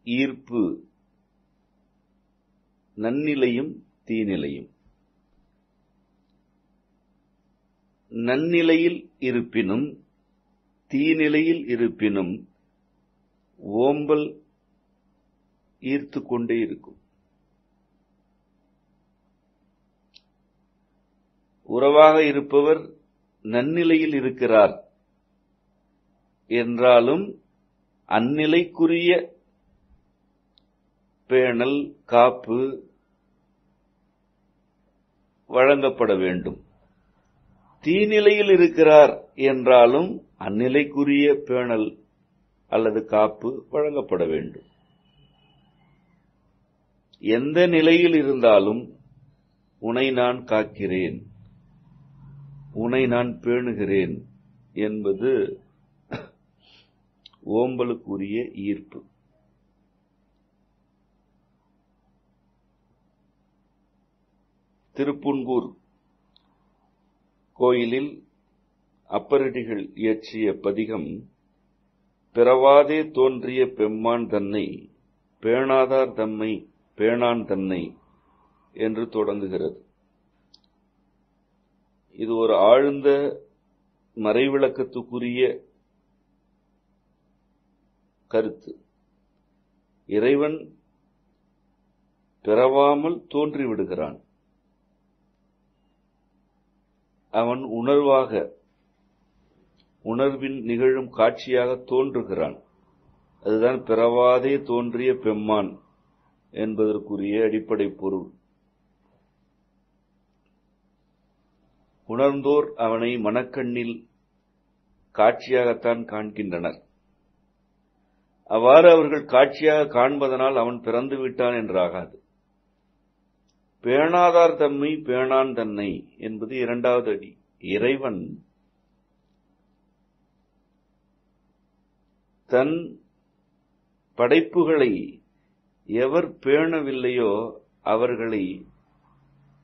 ஈர்ப்பு நன்னிலையும் தீநிலையும். நன்னிலையில் இருப்பினும் தீநிலையில் இருப்பினும் ஓம்பல் ஈர்த்து கொண்டே இருக்கும். உறவாக இருப்பவர் நன்னிலையில் இருக்கிறார் என்றாலும் அந்நிலைக்குரிய பேணல், காப்பு வழங்கப்பட வேண்டும். தீநிலையில் இருக்கிறார் என்றாலும் அந்நிலைக்குரிய பேணல் அல்லது காப்பு வழங்கப்பட வேண்டும். எந்த நிலையில் இருந்தாலும் உனை நான் காக்கிறேன், உனை நான் பேணுகிறேன் என்பது ஓம்பலுக்குரிய ஈர்ப்பு. திருப்புன்கூர் கோயிலில் அப்பரடிகள் இயற்றிய பதிகம் பிறவாதே தோன்றிய பெம்மான் தன்னை பேணாதார் தம்மை பேணான் தன்னை என்று தொடங்குகிறது. இது ஒரு ஆழ்ந்த மறைவிளக்கத்துக்குரிய கருத்து. இறைவன் பிறவாமல் தோன்றிவிடுகிறான். அவன் உணர்வாக, உணர்வின் நிகழும் காட்சியாக தோன்றுகிறான். அதுதான் பிறவாதே தோன்றிய பெம்மான் என்பதற்குரிய அடிப்படை பொருள். உணர்ந்தோர் அவனை மனக்கண்ணில் காட்சியாகத்தான் காண்கின்றனர். அவ்வாறு அவர்கள் காட்சியாக காண்பதனால் அவன் பிறந்து விட்டான் என்றாகாது. பேணாதார் தம்மை பேணான் தன்னை என்பது இரண்டாவது அடி. இறைவன் தன் படைப்புகளை எவர் பேணவில்லையோ அவர்களை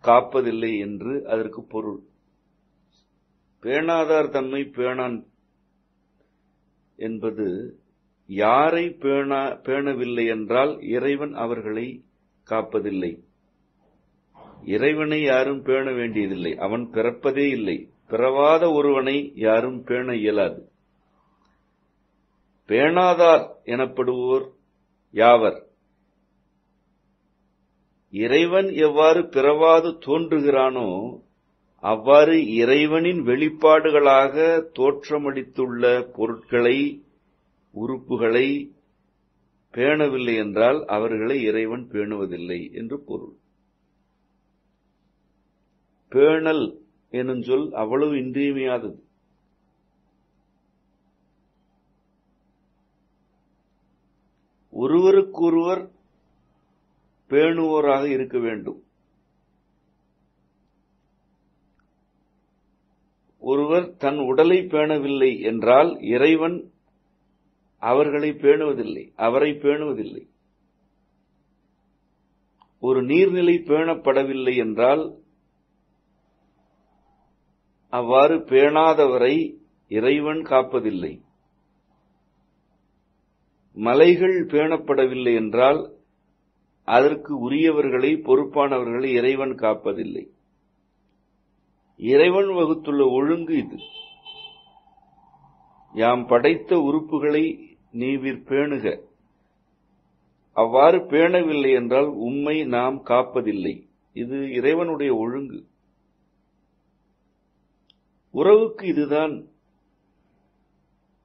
காப்பதில்லை என்று அதற்கு பொருள். பேணாதார் தம்மை பேணான் என்பது யாரை பேணவில்லை என்றால் இறைவன் அவர்களை காப்பதில்லை. இறைவனை யாரும் பேண வேண்டியதில்லை, அவன் பிறப்பதே இல்லை. பிறவாத ஒருவனை யாரும் பேண இயலாது. பேணாதார் எனப்படுவோர் யாவர்? இறைவன் எவ்வாறு பிறவாது தோன்றுகிறானோ அவ்வாறு இறைவனின் வெளிப்பாடுகளாக தோற்றமளித்துள்ள பொருட்களை, உறுப்புகளை பேணவில்லை என்றால் அவர்களை இறைவன் பேணுவதில்லை என்று பொருள். பேணல் எனும் சொல் அவ்வளவு இன்றியமையாதது. ஒருவருக்கொருவர் பேணுவோராக இருக்க வேண்டும். ஒருவர் தன் உடலை பேணவில்லை என்றால் இறைவன் அவர்களை பேணுவதில்லை, அவரை பேணுவதில்லை. ஒரு நீர்நிலை பேணப்படவில்லை என்றால் அவ்வாறு பேணாதவரை இறைவன் காப்பதில்லை. மலைகள் பேணப்படவில்லை என்றால் அதற்கு உரியவர்களை, பொறுப்பானவர்களை இறைவன் காப்பதில்லை. இறைவன் வகுத்துள்ள ஒழுங்கு இது. யாம் படைத்த உறுப்புகளை நீவிர் பேணுக. அவ்வாறு பேணவில்லை என்றால் உம்மை நாம் காப்பதில்லை. இது இறைவனுடைய ஒழுங்கு. உறவுக்கு இதுதான்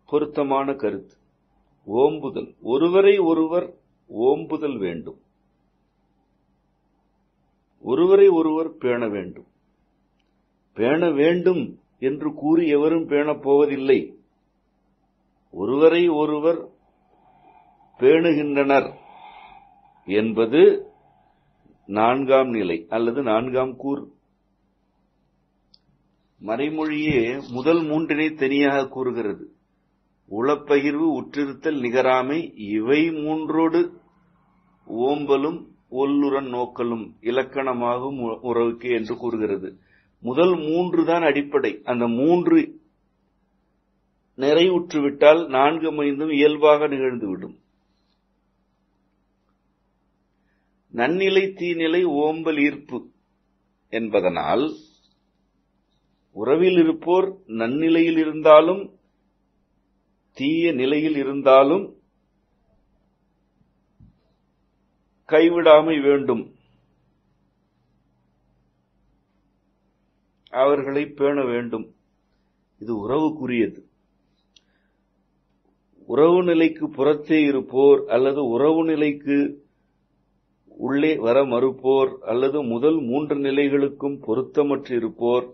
பொருத்தமான கருத்து. ஓம்புதல், ஒருவரை ஒருவர் ஓம்புதல் வேண்டும். ஒருவரை ஒருவர் பேண வேண்டும். பேண வேண்டும் என்று கூறி எவரும் பேணப் போவதில்லை. ஒருவரை ஒருவர் பேணுகின்றனர் என்பது நான்காம் நிலை அல்லது நான்காம் கூறு. மறைமொழியே முதல் மூன்றினை தனியாக கூறுகிறது. உளப்பகிர்வு, உற்றிருத்தல், நிகராமை, இவை மூன்றோடு ஓம்பலும் ஒல்லுறன் நோக்கலும் இலக்கணமாகும் உறவுக்கு என்று கூறுகிறது. முதல் மூன்று தான் அடிப்படை. அந்த மூன்று நிறைவுற்றுவிட்டால் நான்கு ஐந்தும் இயல்பாக நிகழ்ந்துவிடும். நன்னிலை தீநிலை ஓம்பல் ஈர்ப்பு என்பதனால் உறவில் இருப்போர் நன்னிலையில் இருந்தாலும் தீய நிலையில் இருந்தாலும் கைவிடாமை வேண்டும். அவர்களை பேண வேண்டும். இது உறவுக்குரியது. உறவு நிலைக்கு புறத்தே இருப்போர் அல்லது உறவு நிலைக்கு உள்ளே வர மறுப்போர் அல்லது முதல் மூன்று நிலைகளுக்கும் பொருத்தமற்று இருப்போர்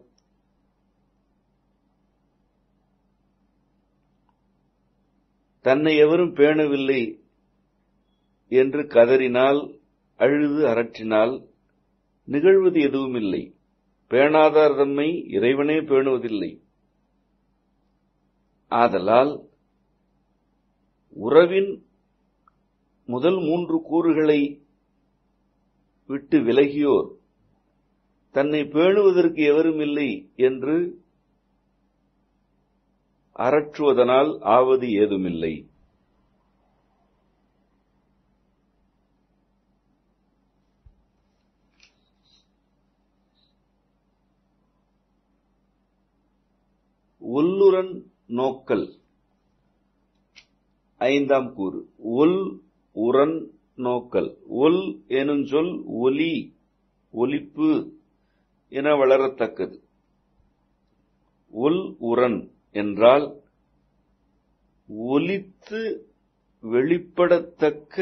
தன்னை எவரும் பேணவில்லை என்று கதறினால், அழுது அரற்றினால் நிகழ்வது எதுவும் இல்லை. பேணாதார் தம்மை இறைவனே பேணுவதில்லை. ஆதலால் உறவின் முதல் மூன்று கூறுகளை விட்டு விலகியோர் தன்னை பேணுவதற்கு எவரும் இல்லை என்று அரற்றுவதனால் ஆவது ஏதுமில்லை. ஒல்லுறன் நோக்கல் ஐந்தாம் கூறு. ஒல் உரன் நோக்கல். ஒல் எனும் சொல் ஒலி, ஒலிப்பு என வளரத்தக்கது. ஒல் உரன் என்றால் ஒலித்து வெளிப்படத்தக்க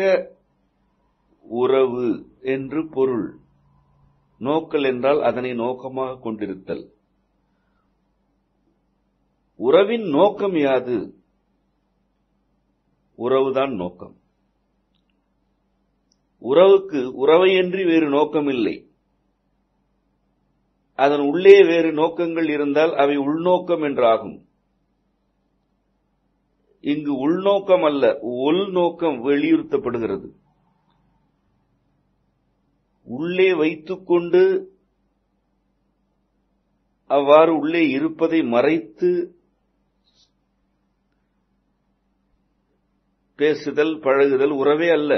உறவு என்று பொருள். நோக்கல் என்றால் அதனை நோக்கமாக கொண்டிருத்தல். உறவின் நோக்கம் யாது? உறவுதான் நோக்கம். உறவுக்கு உறவையன்றி வேறு நோக்கம் இல்லை. அதன் உள்ளே வேறு நோக்கங்கள் இருந்தால் அவை உள்நோக்கம் என்றாகும். இங்கு உள்நோக்கம் அல்ல, உள்நோக்கம் வலியுறுத்தப்படுகிறது. உள்ளே வைத்துக்கொண்டு அவ்வாறு உள்ளே இருப்பதை மறைத்து பேசுதல் பழகுதல் உறவே அல்ல.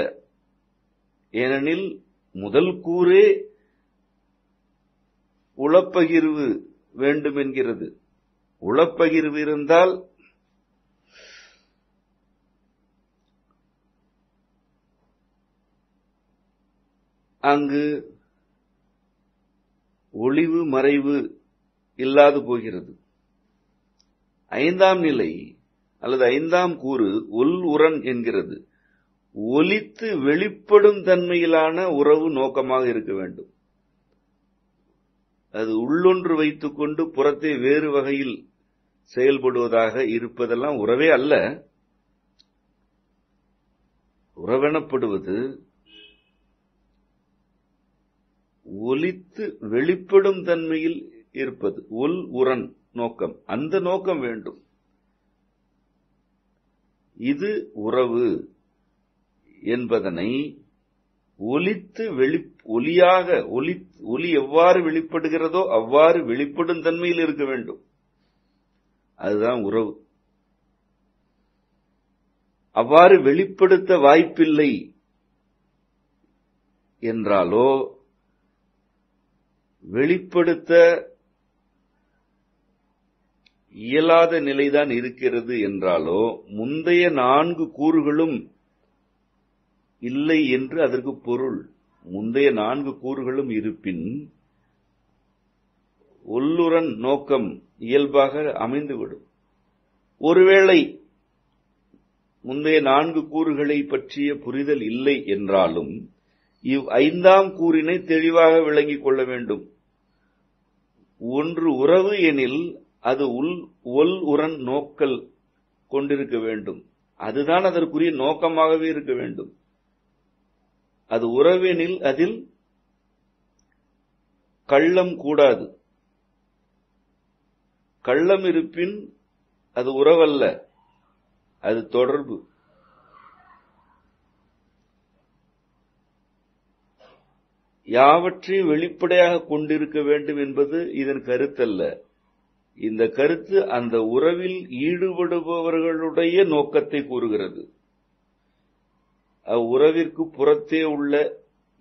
ஏனெனில் முதல் கூறே உளப்பகிர்வு வேண்டும் என்கிறது. உளப்பகிர்வு இருந்தால் அங்கு ஒளிவு மறைவு இல்லாது போகிறது. ஐந்தாம் நிலை அல்லது ஐந்தாம் கூறு உள்உறன் என்கிறது. ஒலித்து வெளிப்படும் தன்மையிலான உறவு நோக்கமாக இருக்க வேண்டும். அது உள்ளொன்று வைத்துக் கொண்டு புறத்தை வேறு வகையில் செயல்படுவதாக இருப்பதெல்லாம் உறவே அல்ல. உறவெனப்படுவது ஒலித்து வெளிப்படும் தன்மையில் இருப்பது உள்உறன் நோக்கம். அந்த நோக்கம் வேண்டும். இது உறவு என்பதனை ஒலித்து ஒலியாக ஒலி எவ்வாறு வெளிப்படுகிறதோ அவ்வாறு வெளிப்படும் தன்மையில் இருக்க வேண்டும். அதுதான் உறவு. அவ்வாறு வெளிப்படுத்த வாய்ப்பில்லை என்றாலோ, வெளிப்படுத்த இயலாத நிலைதான் இருக்கிறது என்றாலோ, முந்தைய 4 கூறுகளும் இல்லை என்று அதற்கு பொருள். முந்தைய 4 கூறுகளும் இருப்பின் உள்ளுறன் நோக்கம் இயல்பாக அமைந்துவிடும். ஒருவேளை முந்தைய 4 கூறுகளை பற்றிய புரிதல் இல்லை என்றாலும் இவ் 5ஆம் கூறினை தெளிவாக விளங்கிக் கொள்ள வேண்டும். ஒன்று உறவு எனில் அது உள்உறன் நோக்கல் கொண்டிருக்க வேண்டும். அதுதான் அதற்குரிய நோக்கமாகவே இருக்க வேண்டும். அது உறவெனில் அதில் கள்ளம் கூடாது. கள்ளம் இருப்பின் அது உறவல்ல, அது தொடர்பு. யாவற்றையும் வெளிப்படையாக கொண்டிருக்க வேண்டும் என்பது இதன் கருத்தல்ல. இந்த கருத்து அந்த உறவில் ஈடுபடுபவர்களுடைய நோக்கத்தை கூறுகிறது. அவ்வுறவிற்கு புறத்தே உள்ள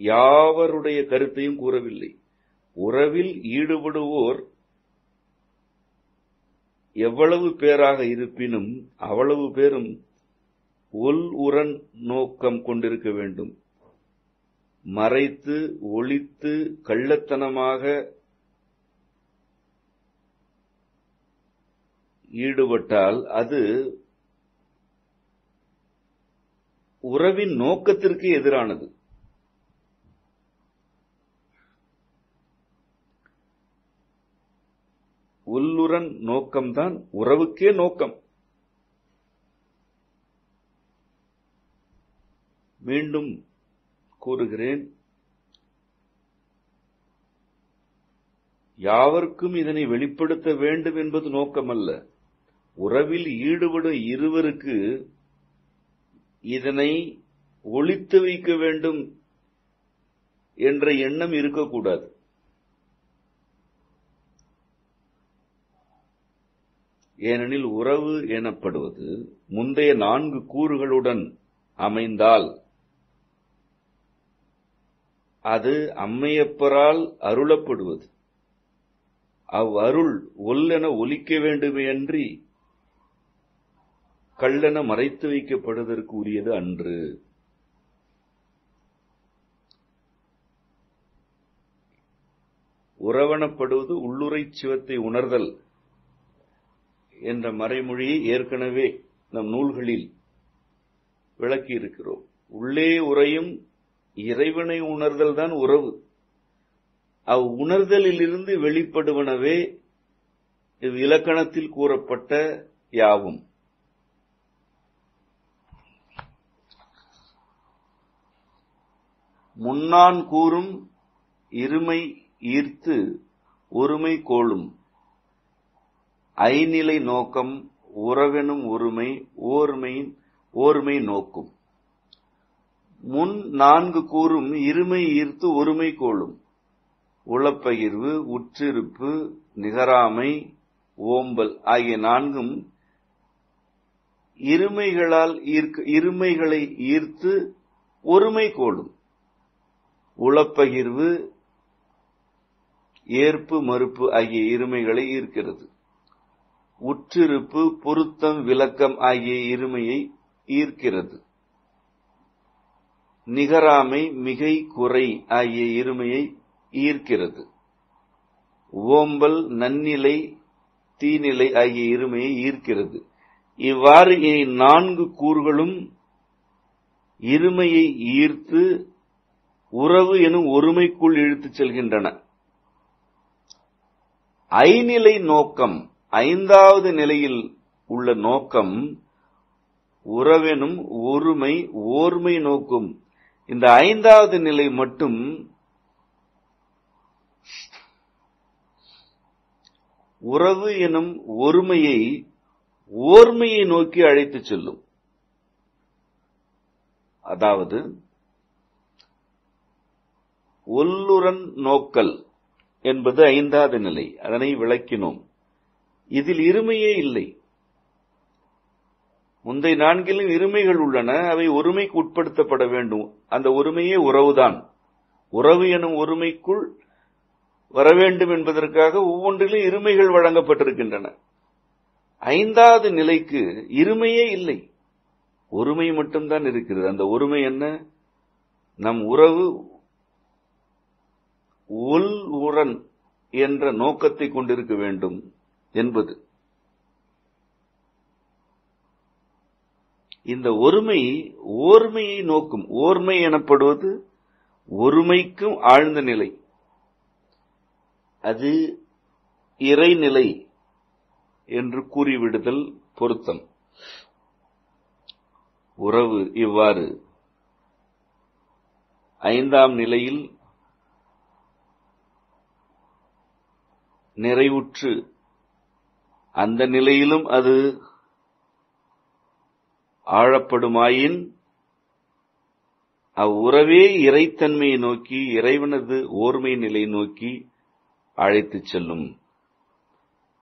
யாவருடைய கருத்தையும் கூறவில்லை. உறவில் ஈடுபடுவோர் எவ்வளவு பேராக இருப்பினும் அவ்வளவு பேரும் உள்உறன் நோக்கம் கொண்டிருக்க வேண்டும். மறைத்து ஒளித்து கள்ளத்தனமாக ஈடுபட்டால் அது உறவின் நோக்கத்திற்கு எதிரானது. உள்ளுறன் நோக்கம்தான் உறவுக்கே நோக்கம். மீண்டும் கூறுகிறேன், யாவருக்கும் இதனை வெளிப்படுத்த வேண்டும் என்பது நோக்கமல்ல. உறவில் ஈடுபடும் இருவருக்கு இதனை ஒளித்து வைக்க வேண்டும் என்ற எண்ணம் இருக்கக்கூடாது. ஏனெனில் உறவு எனப்படுவது முந்தைய 4 கூறுகளுடன் அமைந்தால் அது அம்மையப்பரால் அருளப்படுவது. அவ்வருள் ஒல்லென ஒலிக்க வேண்டுமே அன்றி கள்ளென மறைத்து வைக்கப்படுவதற்கு உரியது அன்று. உறவெனப்படுவது உள்ளுரை சிவத்தை உணர்தல் என்ற மறைமொழியை ஏற்கனவே நம் நூல்களில் விளக்கி இருக்கிறோம். உள்ளே உறையும் இறைவனை உணர்தல் தான் உறவு. அவ்வுணர்தலிலிருந்து வெளிப்படுவனவே இவ்விலக்கணத்தில் கூறப்பட்ட யாவும். முன்னான் கூறும் இருமை ஈர்த்து ஒருமை கோளும் ஐநிலை நோக்கம் உறவெனும் ஒருமை ஓர்மை நோக்கும். முன் 4 கூறும் இருமை ஈர்த்து ஒருமை கோளும் உளப்பகிர்வு உற்றிருப்பு நிகராமை ஓம்பல் ஆகிய 4ம் இருமைகளை ஈர்த்து ஒருமை கோடும். உளப்பகிர்வு, ஏற்பு, மறுப்பு ஆகிய இருமைகளை ஈர்க்கிறது. உற்றிருப்பு, பொருத்தம், விளக்கம் ஆகிய இருமையை ஈர்க்கிறது. நிகராமை, மிகை, குறை ஆகிய இருமையை ஈர்க்கிறது. ஓம்பல், நன்னிலை, தீநிலை ஆகிய இருமையை ஈர்க்கிறது. இவ்வாறு 4 கூறுகளும் இருமையை ஈர்த்து உறவு எனும் ஒருமைக்குள் இழுத்துச் செல்கின்றன. ஐநிலை நோக்கம், 5வது நிலையில் உள்ள நோக்கம் உறவெனும் ஒருமை ஓர்மை நோக்கும். இந்த 5வது நிலை மட்டும் உறவு எனும் ஒருமையை ஓர்மையை நோக்கி அழைத்துச் செல்லும். அதாவது ஒல்லுறன் நோக்கல் என்பது 5வது நிலை. அதனை விளக்கினோம். இதில் இருமையே இல்லை. முந்தைய 4லும் இருமைகள் உள்ளன. அவை ஒருமைக்கு உட்படுத்தப்பட வேண்டும். அந்த ஒருமையே உறவுதான். உறவு எனும் ஒருமைக்குள் வர வேண்டும் என்பதற்காக ஒவ்வொன்றிலும் இருமைகள் வழங்கப்பட்டிருக்கின்றன. 5வது நிலைக்கு இருமையே இல்லை, ஒருமை மட்டும்தான் இருக்கிறது. அந்த ஒருமை என்ன? நம் உறவு ஒல் உரன் என்ற நோக்கத்தை கொண்டிருக்க வேண்டும் என்பது. இந்த ஒருமை ஓர்மையை நோக்கும். ஓர்மை எனப்படுவது ஒருமைக்கும் ஆழ்ந்த நிலை. அது இறைநிலை என்று கூறிவிடுதல் பொருத்தம். உறவு இவ்வாறு 5ஆம் நிலையில் நிறைவுற்று, அந்த நிலையிலும் அது ஆழப்படுமாயின் அவ்வுறவே இறைத்தன்மையை நோக்கி, இறைவனது ஓர்மை நிலை நோக்கி அழைத்துச் செல்லும்.